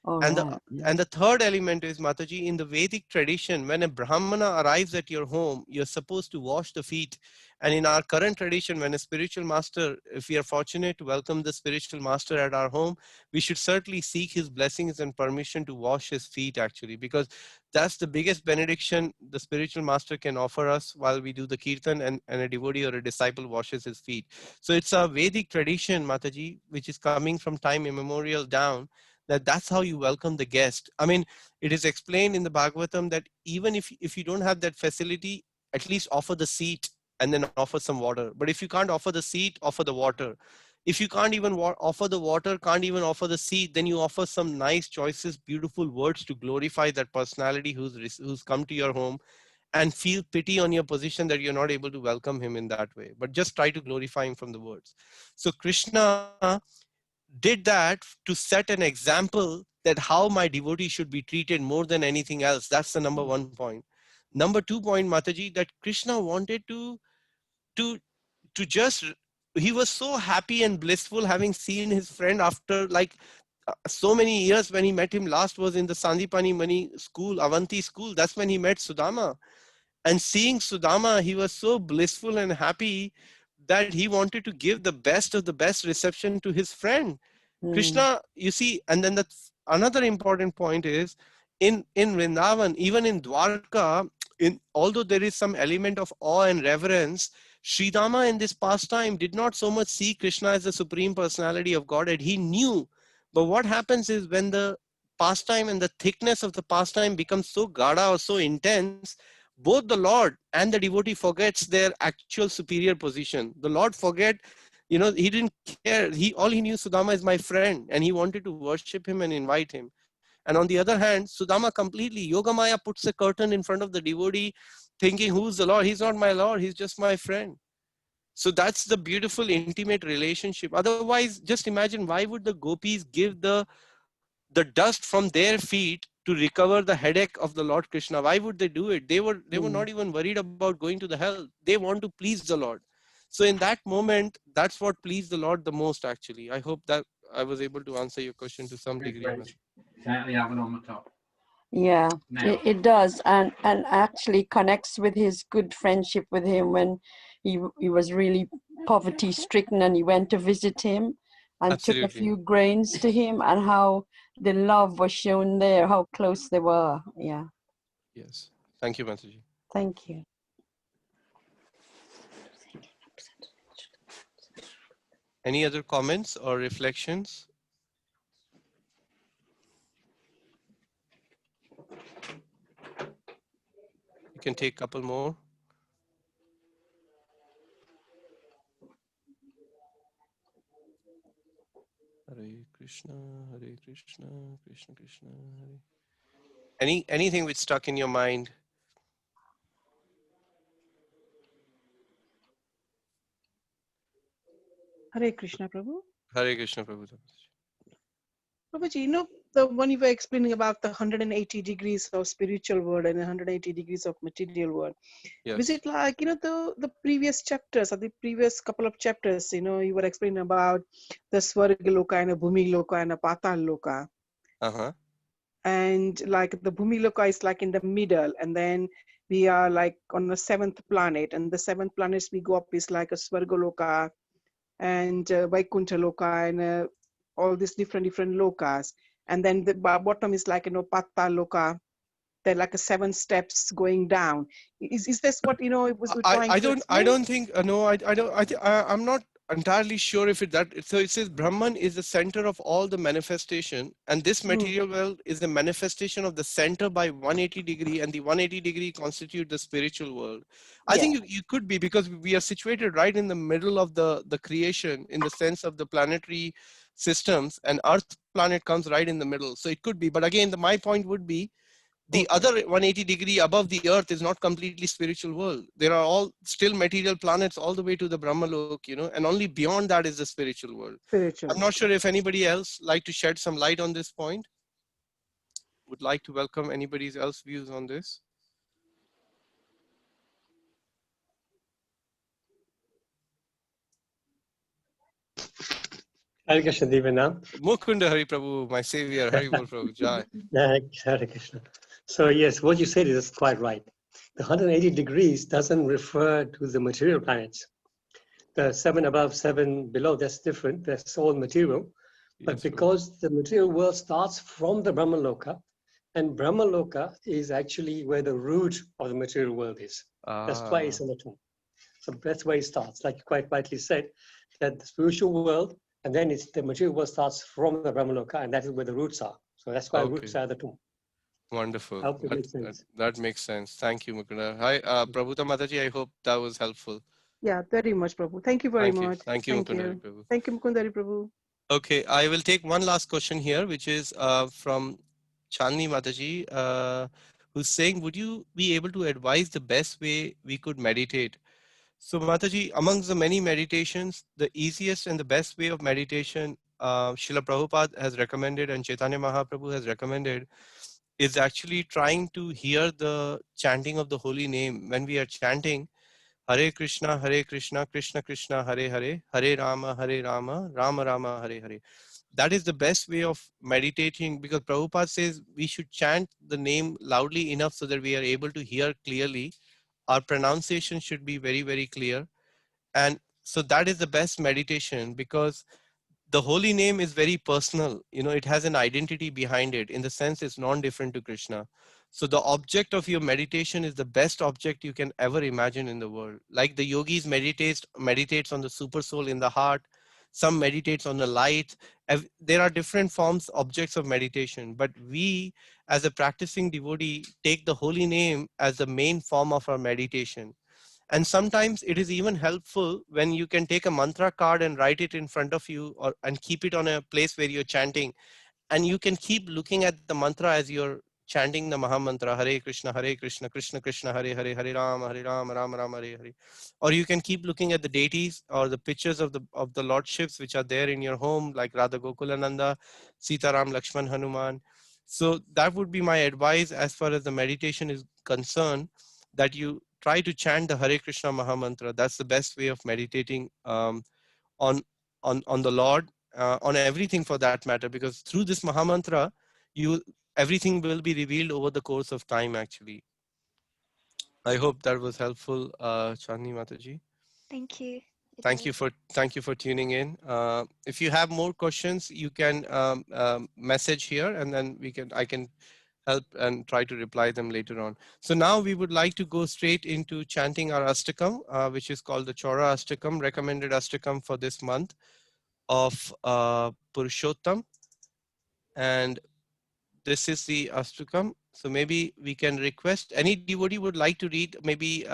And the third element is, Mataji, in the Vedic tradition, when a Brahmana arrives at your home, you're supposed to wash the feet. And in our current tradition, when a spiritual master, if we are fortunate to welcome the spiritual master at our home, we should certainly seek his blessings and permission to wash his feet, actually, because that's the biggest benediction the spiritual master can offer us while we do the kirtan, and a devotee or a disciple washes his feet. So it's a Vedic tradition, Mataji, which is coming from time immemorial down, that's how you welcome the guest. I mean, it is explained in the Bhagavatam that even if you don't have that facility, at least offer the seat and then offer some water. But if you can't offer the seat, offer the water. If you can't even offer the water, can't even offer the seat, then you offer some nice choices, beautiful words to glorify that personality who's come to your home, and feel pity on your position that you're not able to welcome him in that way. But just try to glorify him from the words. So Krishna did that to set an example that how my devotee should be treated more than anything else. That's the number one point. Number 2 point, Mataji, that Krishna wanted to just, he was so happy and blissful having seen his friend after like so many years. When he met him last was in the Sandipani Mani school, Avanti school. That's when he met Sudama. And seeing Sudama, he was so blissful and happy that he wanted to give the best of the best reception to his friend. Krishna, you see, and then another important point is, in Vrindavan, even in Dwarka, although there is some element of awe and reverence, Sridama in this pastime did not so much see Krishna as the supreme personality of Godhead. He knew. But what happens is, when the pastime and the thickness of the pastime becomes so gada or so intense, both the Lord and the devotee forgets their actual superior position. The Lord forget, he didn't care. All he knew, Sudama is my friend, and he wanted to worship him and invite him. And on the other hand, Sudama completely, Yogamaya puts a curtain in front of the devotee, thinking, who's the Lord? He's not my Lord, he's just my friend. So that's the beautiful, intimate relationship. Otherwise, just imagine, why would the gopis give the dust from their feet to recover the headache of the Lord Krishna? Why would they do it? They were not even worried about going to the hell. They want to please the Lord. So in that moment, that's what pleased the Lord the most, actually. I hope that I was able to answer your question to some degree. Exactly, have it on the top. Yeah, it does, and actually connects with his good friendship with him when he was really poverty stricken, and he went to visit him and Absolutely. took a few grains to him, and how the love was shown there, how close they were. Yeah. Yes. Thank you, Mataji. Thank you. Any other comments or reflections? You can take a couple more. Hare Krishna, Hare Krishna, Krishna Krishna, Hare. Anything which stuck in your mind? Hare Krishna, Prabhu. Hare Krishna, Prabhu. Prabhuji, the one you were explaining about the 180 degrees of spiritual world and 180 degrees of material world. Yes. Was it like, the previous chapters or the previous couple of chapters, you were explaining about the Swarga Loka and a Bhumi Loka and a Patal Loka. Uh-huh. And like the Bhumi Loka is like in the middle, and then we are like on the 7th planet, and the 7th planets we go up is like a Swarga Loka and Vaikuntha Loka and all these different lokas. And then the bottom is like, Patta Loka. They're like a 7 steps going down. Is this what, it was trying to explain? I don't think, no, I don't, I'm not entirely sure if it that. So it says Brahman is the center of all the manifestation, and this material world is the manifestation of the center by 180 degree, and the 180 degree constitute the spiritual world. I think you could be, because we are situated right in the middle of the creation in the sense of the planetary systems, and Earth planet comes right in the middle. So it could be, but again, my point would be, the other 180 degree above the earth is not completely spiritual world. There are all still material planets all the way to the Brahmalok, and only beyond that is the spiritual world. Spiritual. I'm not sure if anybody else like to shed some light on this point. Would like to welcome anybody's else views on this. Hare Krishna, Divya. Mukunda Hari Prabhu, my savior, Hari Bol Prabhu, Jai. Hare Krishna. So yes, what you said is quite right. The 180 degrees doesn't refer to the material planets. The 7 above, 7 below, that's different. That's all material. But yes, because the material world starts from the Brahmaloka, and Brahmaloka is actually where the root of the material world is. That's why it's on the top. So that's where it starts. Like you quite rightly said, that the spiritual world, and then it's the material world starts from the Brahmaloka, and that is where the roots are. So that's why roots are the tomb. Wonderful. I hope it makes sense. That makes sense. Thank you, Mukunda. Hi, Prabhuta Mataji. I hope that was helpful. Yeah, very much, Prabhu. Thank you very much. Thank you, Mukunda Prabhu. Thank you, Mukunda Prabhu. Okay, I will take one last question here, which is from Chandni Mataji, who's saying, would you be able to advise the best way we could meditate? So Mataji, amongst the many meditations, the easiest and the best way of meditation, Srila Prabhupada has recommended and Chaitanya Mahaprabhu has recommended, is actually trying to hear the chanting of the holy name. When we are chanting, Hare Krishna, Krishna Krishna, Hare Hare, Hare Rama, Rama Rama, Hare Hare. That is the best way of meditating, because Prabhupada says we should chant the name loudly enough so that we are able to hear clearly. Our pronunciation should be very, very clear. And so that is the best meditation, because the holy name is very personal. It has an identity behind it, in the sense it's non-different to Krishna. So the object of your meditation is the best object you can ever imagine in the world. Like the yogis meditates on the super soul in the heart. Some meditates on the light. There are different forms, objects of meditation, but we as a practicing devotee take the holy name as the main form of our meditation. And sometimes it is even helpful when you can take a mantra card and write it in front of you, and keep it on a place where you're chanting. And you can keep looking at the mantra as you're chanting the Maha Mantra, Hare Krishna, Krishna Krishna, Hare Hare, Hare Rama, Rama Rama, Hare Hare. Or you can keep looking at the deities or the pictures of the lordships which are there in your home, like Radha Gokulananda, Sita Ram, Lakshman, Hanuman. So that would be my advice as far as the meditation is concerned, that you try to chant the Hare Krishna Maha Mantra. That's the best way of meditating on the Lord, on everything for that matter, because through this Maha Mantra, everything will be revealed over the course of time, actually. I hope that was helpful, Chandni Mataji. Thank you. Thank you for tuning in. If you have more questions, you can message here, and then I can help and try to reply them later on. So now we would like to go straight into chanting our Ashtakam, which is called the Chora Ashtakam, recommended Ashtakam for this month of Purushottam. And this is the Ashtakam. So maybe we can request any devotee would like to read. Maybe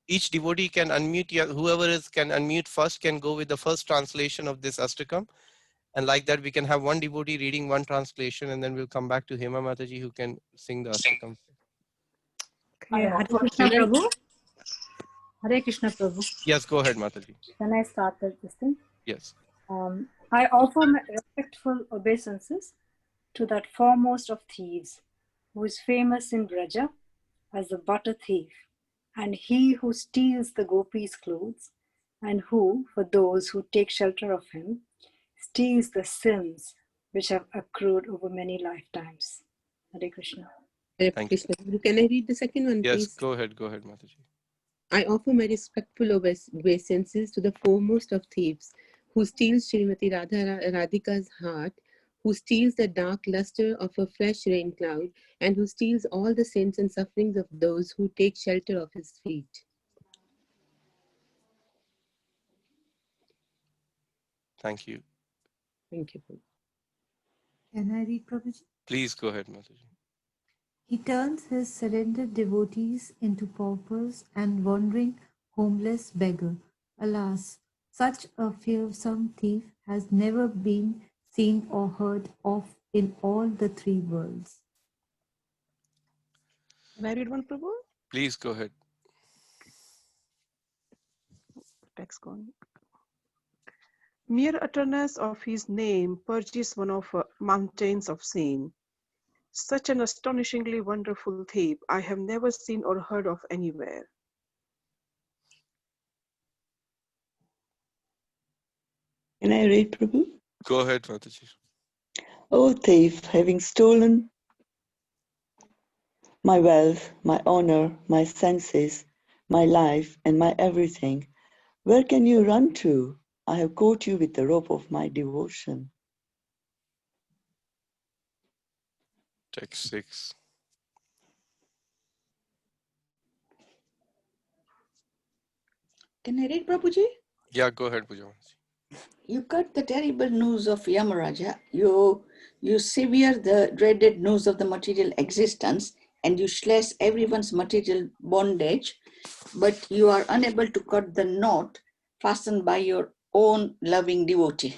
each devotee can unmute. Whoever can unmute first can go with the first translation of this Ashtakam. And like that, we can have one devotee reading one translation, and then we'll come back to Hema Mataji, who can sing the Ashtakam. Hare Krishna Prabhu. Hare Krishna Prabhu. Yes, go ahead, Mataji. Can I start this thing? Yes. I offer my respectful obeisances to that foremost of thieves, who is famous in Braja as the butter thief, and he who steals the gopis' clothes, and who, for those who take shelter of him, steals the sins which have accrued over many lifetimes. Hare Krishna. Hare Krishna. Can I read the second one, yes, please? Go ahead, Mataji. I offer my respectful obeisances to the foremost of thieves, who steals Srimati Radhika's heart, who steals the dark luster of a fresh rain cloud, and who steals all the sins and sufferings of those who take shelter of his feet. Thank you. Thank you. Can I read, Prabhuji? Please go ahead, Mataji. He turns his surrendered devotees into paupers and wandering homeless beggar. Alas, such a fearsome thief has never been seen or heard of in all the three worlds. Can I read one, Prabhu? Please go ahead. Text gone. Mere utterness of his name purges one of mountains of sin. Such an astonishingly wonderful thief I have never seen or heard of anywhere. Can I read, Prabhu? Go ahead, Mataji. O thief, having stolen my wealth, my honor, my senses, my life, and my everything, where can you run to? I have caught you with the rope of my devotion. Text 6. Can I read, Prabhuji? Yeah, go ahead, Puja. You cut the terrible noose of Yamaraja. You sever the dreaded noose of the material existence, and you slash everyone's material bondage, but you are unable to cut the knot fastened by your own loving devotee.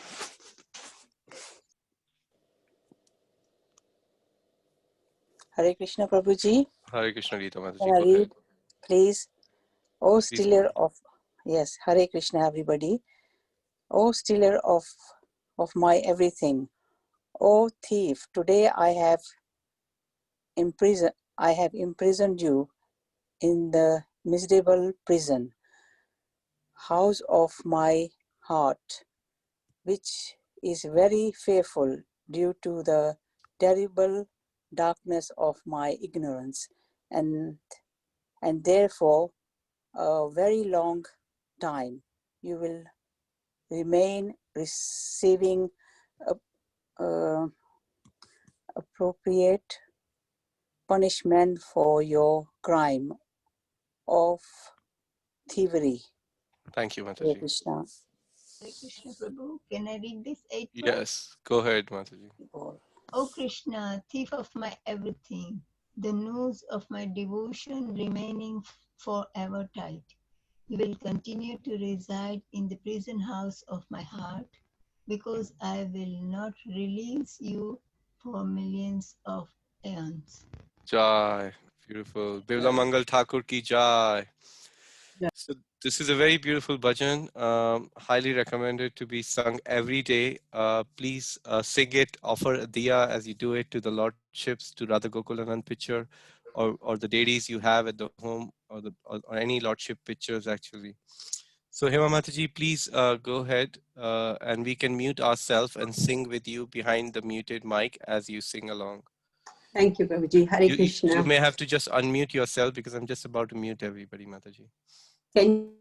Hare Krishna, Prabhuji. Hare Krishna, Rita Can Mataji. I Go read, ahead. please? O Please stealer of, yes, Hare Krishna, everybody. O stealer of my everything. O thief, today I have imprisoned you in the miserable prison, house of my heart, which is very fearful due to the terrible darkness of my ignorance, and therefore a very long time you will remain receiving appropriate punishment for your crime of thievery. Thank you, Hare Mataji. Krishna. Hare Krishna, Prabhu. Can I read this 8th verse? Yes, go ahead, Mataji. O Krishna, thief of my everything, the noose of my devotion remaining forever tight. You will continue to reside in the prison house of my heart, because I will not release you for millions of aeons. Jai. Beautiful. Bivla Mangal Thakur ki Jai. So this is a very beautiful bhajan. Highly recommended to be sung every day. Please sing it, offer a diya as you do it to the lordships, to Radha Gokulanand picture, or the deities you have at the home, or any lordship pictures actually. So Hema Mataji, please go ahead and we can mute ourselves and sing with you behind the muted mic as you sing along. Thank you, Prabhuji. Hare Krishna. You may have to just unmute yourself because I'm just about to mute everybody, Mataji. Can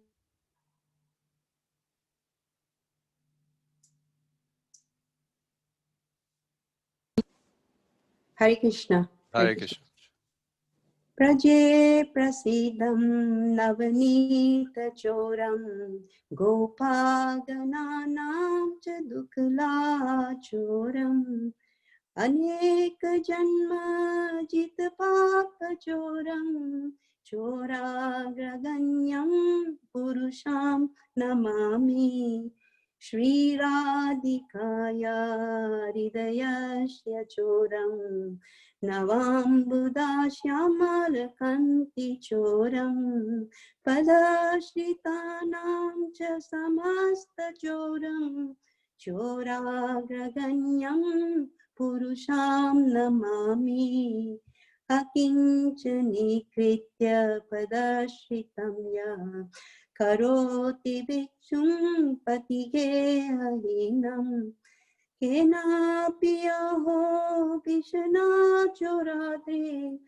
Hare Krishna. Hare Krishna. Praje prasidam navanita choram gopagananam chadukla choram anek janma jit papa choram choragraganyam purusham namami Shri Radhikaya Hridayasya Choram Navam Shyamal Kanti Choram Padashritanam Cha Samasta Choram Choragraganyam Purusham Namami Akinchani Kritya Padashritam Ya Karoti Vikshum Patige Halinam Kenapiyaho Vishana Choradri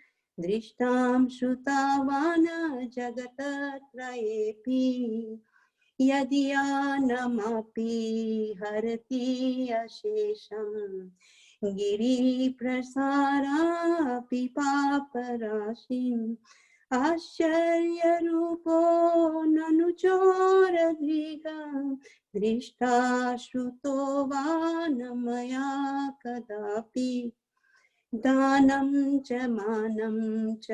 Drishtam Shrutavana Jagatatrayepi Yadyanamapi Harati Ashesham Giri Prasara Pipaparashim आश्चर्यरूपो ननु चोरदृगं दृष्टा श्रुतो वा न मया कदापि दानं च मानं च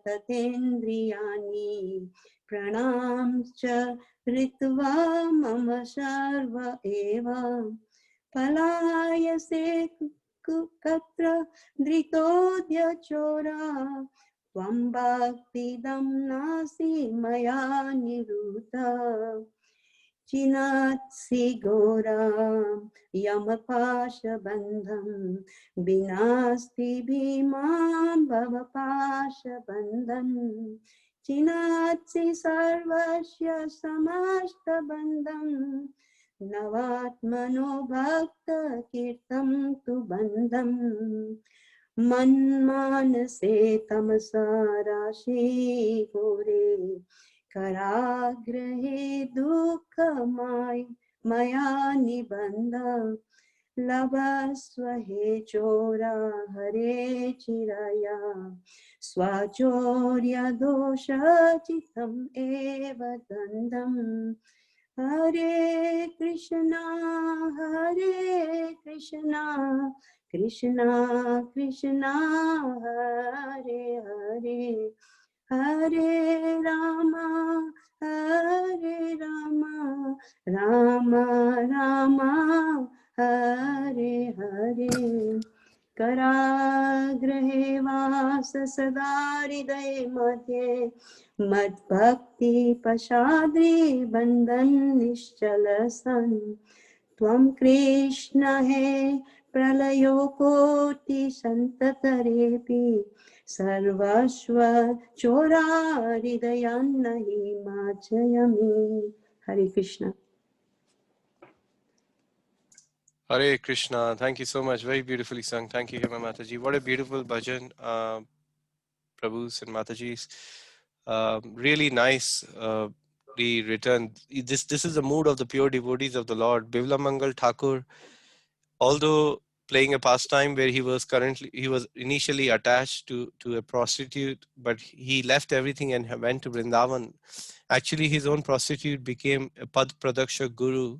तथेन्द्रियाणि प्रणांश्च ऋत्वा मम सर्व एव पलायसे कत्र धृतोऽद्य चोरा त्वं भक्तिदं नासि मया निरुता चिनात्सि घोरां यमपाशबन्धं विनास्ति भीमां भवपाशबन्धन् चिनात्सि सर्वस्य समस्तबन्धं नवात्मनो भक्तकीर्तं तु बन्धम् मन्मानसे तमसा राशि घोरे कराग्रहे दुःखमाय मया निबन्ध लभस्व हे चोरा हरे चिरया स्वचौर्यदोषचितम् एव दन्दम् हरे कृष्णा कृष्णा कृष्णा हरे हरे हरे रामा राम राम हरे हरे कराग्रहे वास सदा हृदय मध्ये मद्भक्ति पशाद्रि बन्धन निश्चल सन् त्वं कृष्ण हे प्रलयो कोटि संततरेऽपि सर्वस्व चोरा हृदयान्न हि माचयामि. Hare Krishna. Hare Krishna. Thank you so much. Very beautifully sung. Thank you, Hema Mataji. What a beautiful bhajan, Prabhus and Matajis. Really nice. Written. This is the mood of the pure devotees of the Lord. Bivla Mangal Thakur, although playing a pastime where he was initially attached to a prostitute, but he left everything and went to Vrindavan. Actually, his own prostitute became a Pad Pradaksha Guru,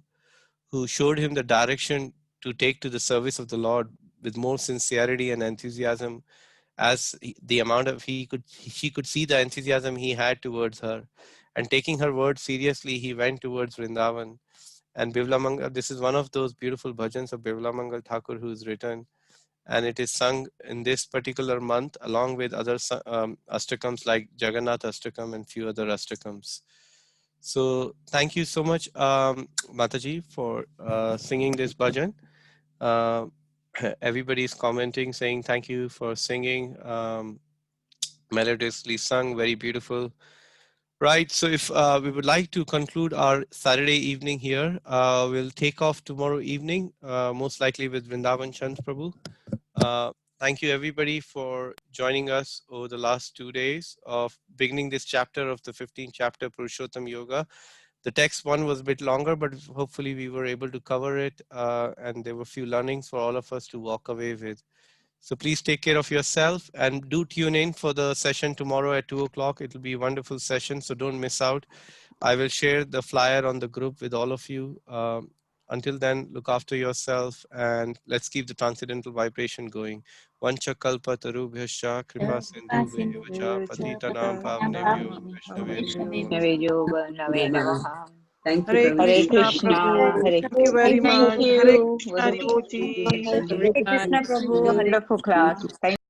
who showed him the direction to take to the service of the Lord with more sincerity and enthusiasm, as the amount of she could see the enthusiasm he had towards her. And taking her word seriously, he went towards Vrindavan. And Bivla Mangal, this is one of those beautiful bhajans of Bivla Mangal Thakur who's written, and it is sung in this particular month along with other astakams like Jagannath Astakam and few other astakams. So thank you so much, Mataji, for singing this bhajan. Everybody is commenting, saying thank you for singing. Melodiously sung, very beautiful. Right, so if we would like to conclude our Saturday evening here, we'll take off tomorrow evening, most likely with Vrindavan Chand Prabhu. Thank you everybody for joining us over the last 2 days of beginning this chapter of the 15th chapter Purushottam Yoga. The text one was a bit longer, but hopefully we were able to cover it, and there were a few learnings for all of us to walk away with. So please take care of yourself and do tune in for the session tomorrow at 2 o'clock. It will be a wonderful session, so don't miss out. I will share the flyer on the group with all of you. Until then, look after yourself and let's keep the transcendental vibration going. Vancha kalpa tarubhyascha kripa sindhu bhaivacha patitanam pavnebhyo Vaishnaveyo Nave Namaha. Thank you, Hare Hare Krishna, Prabhu. Hare Thank you very Krishna. much. Thank Hare you. Krishna, devotees. Hare Krishna Prabhu, Hare Wonderful class. Thank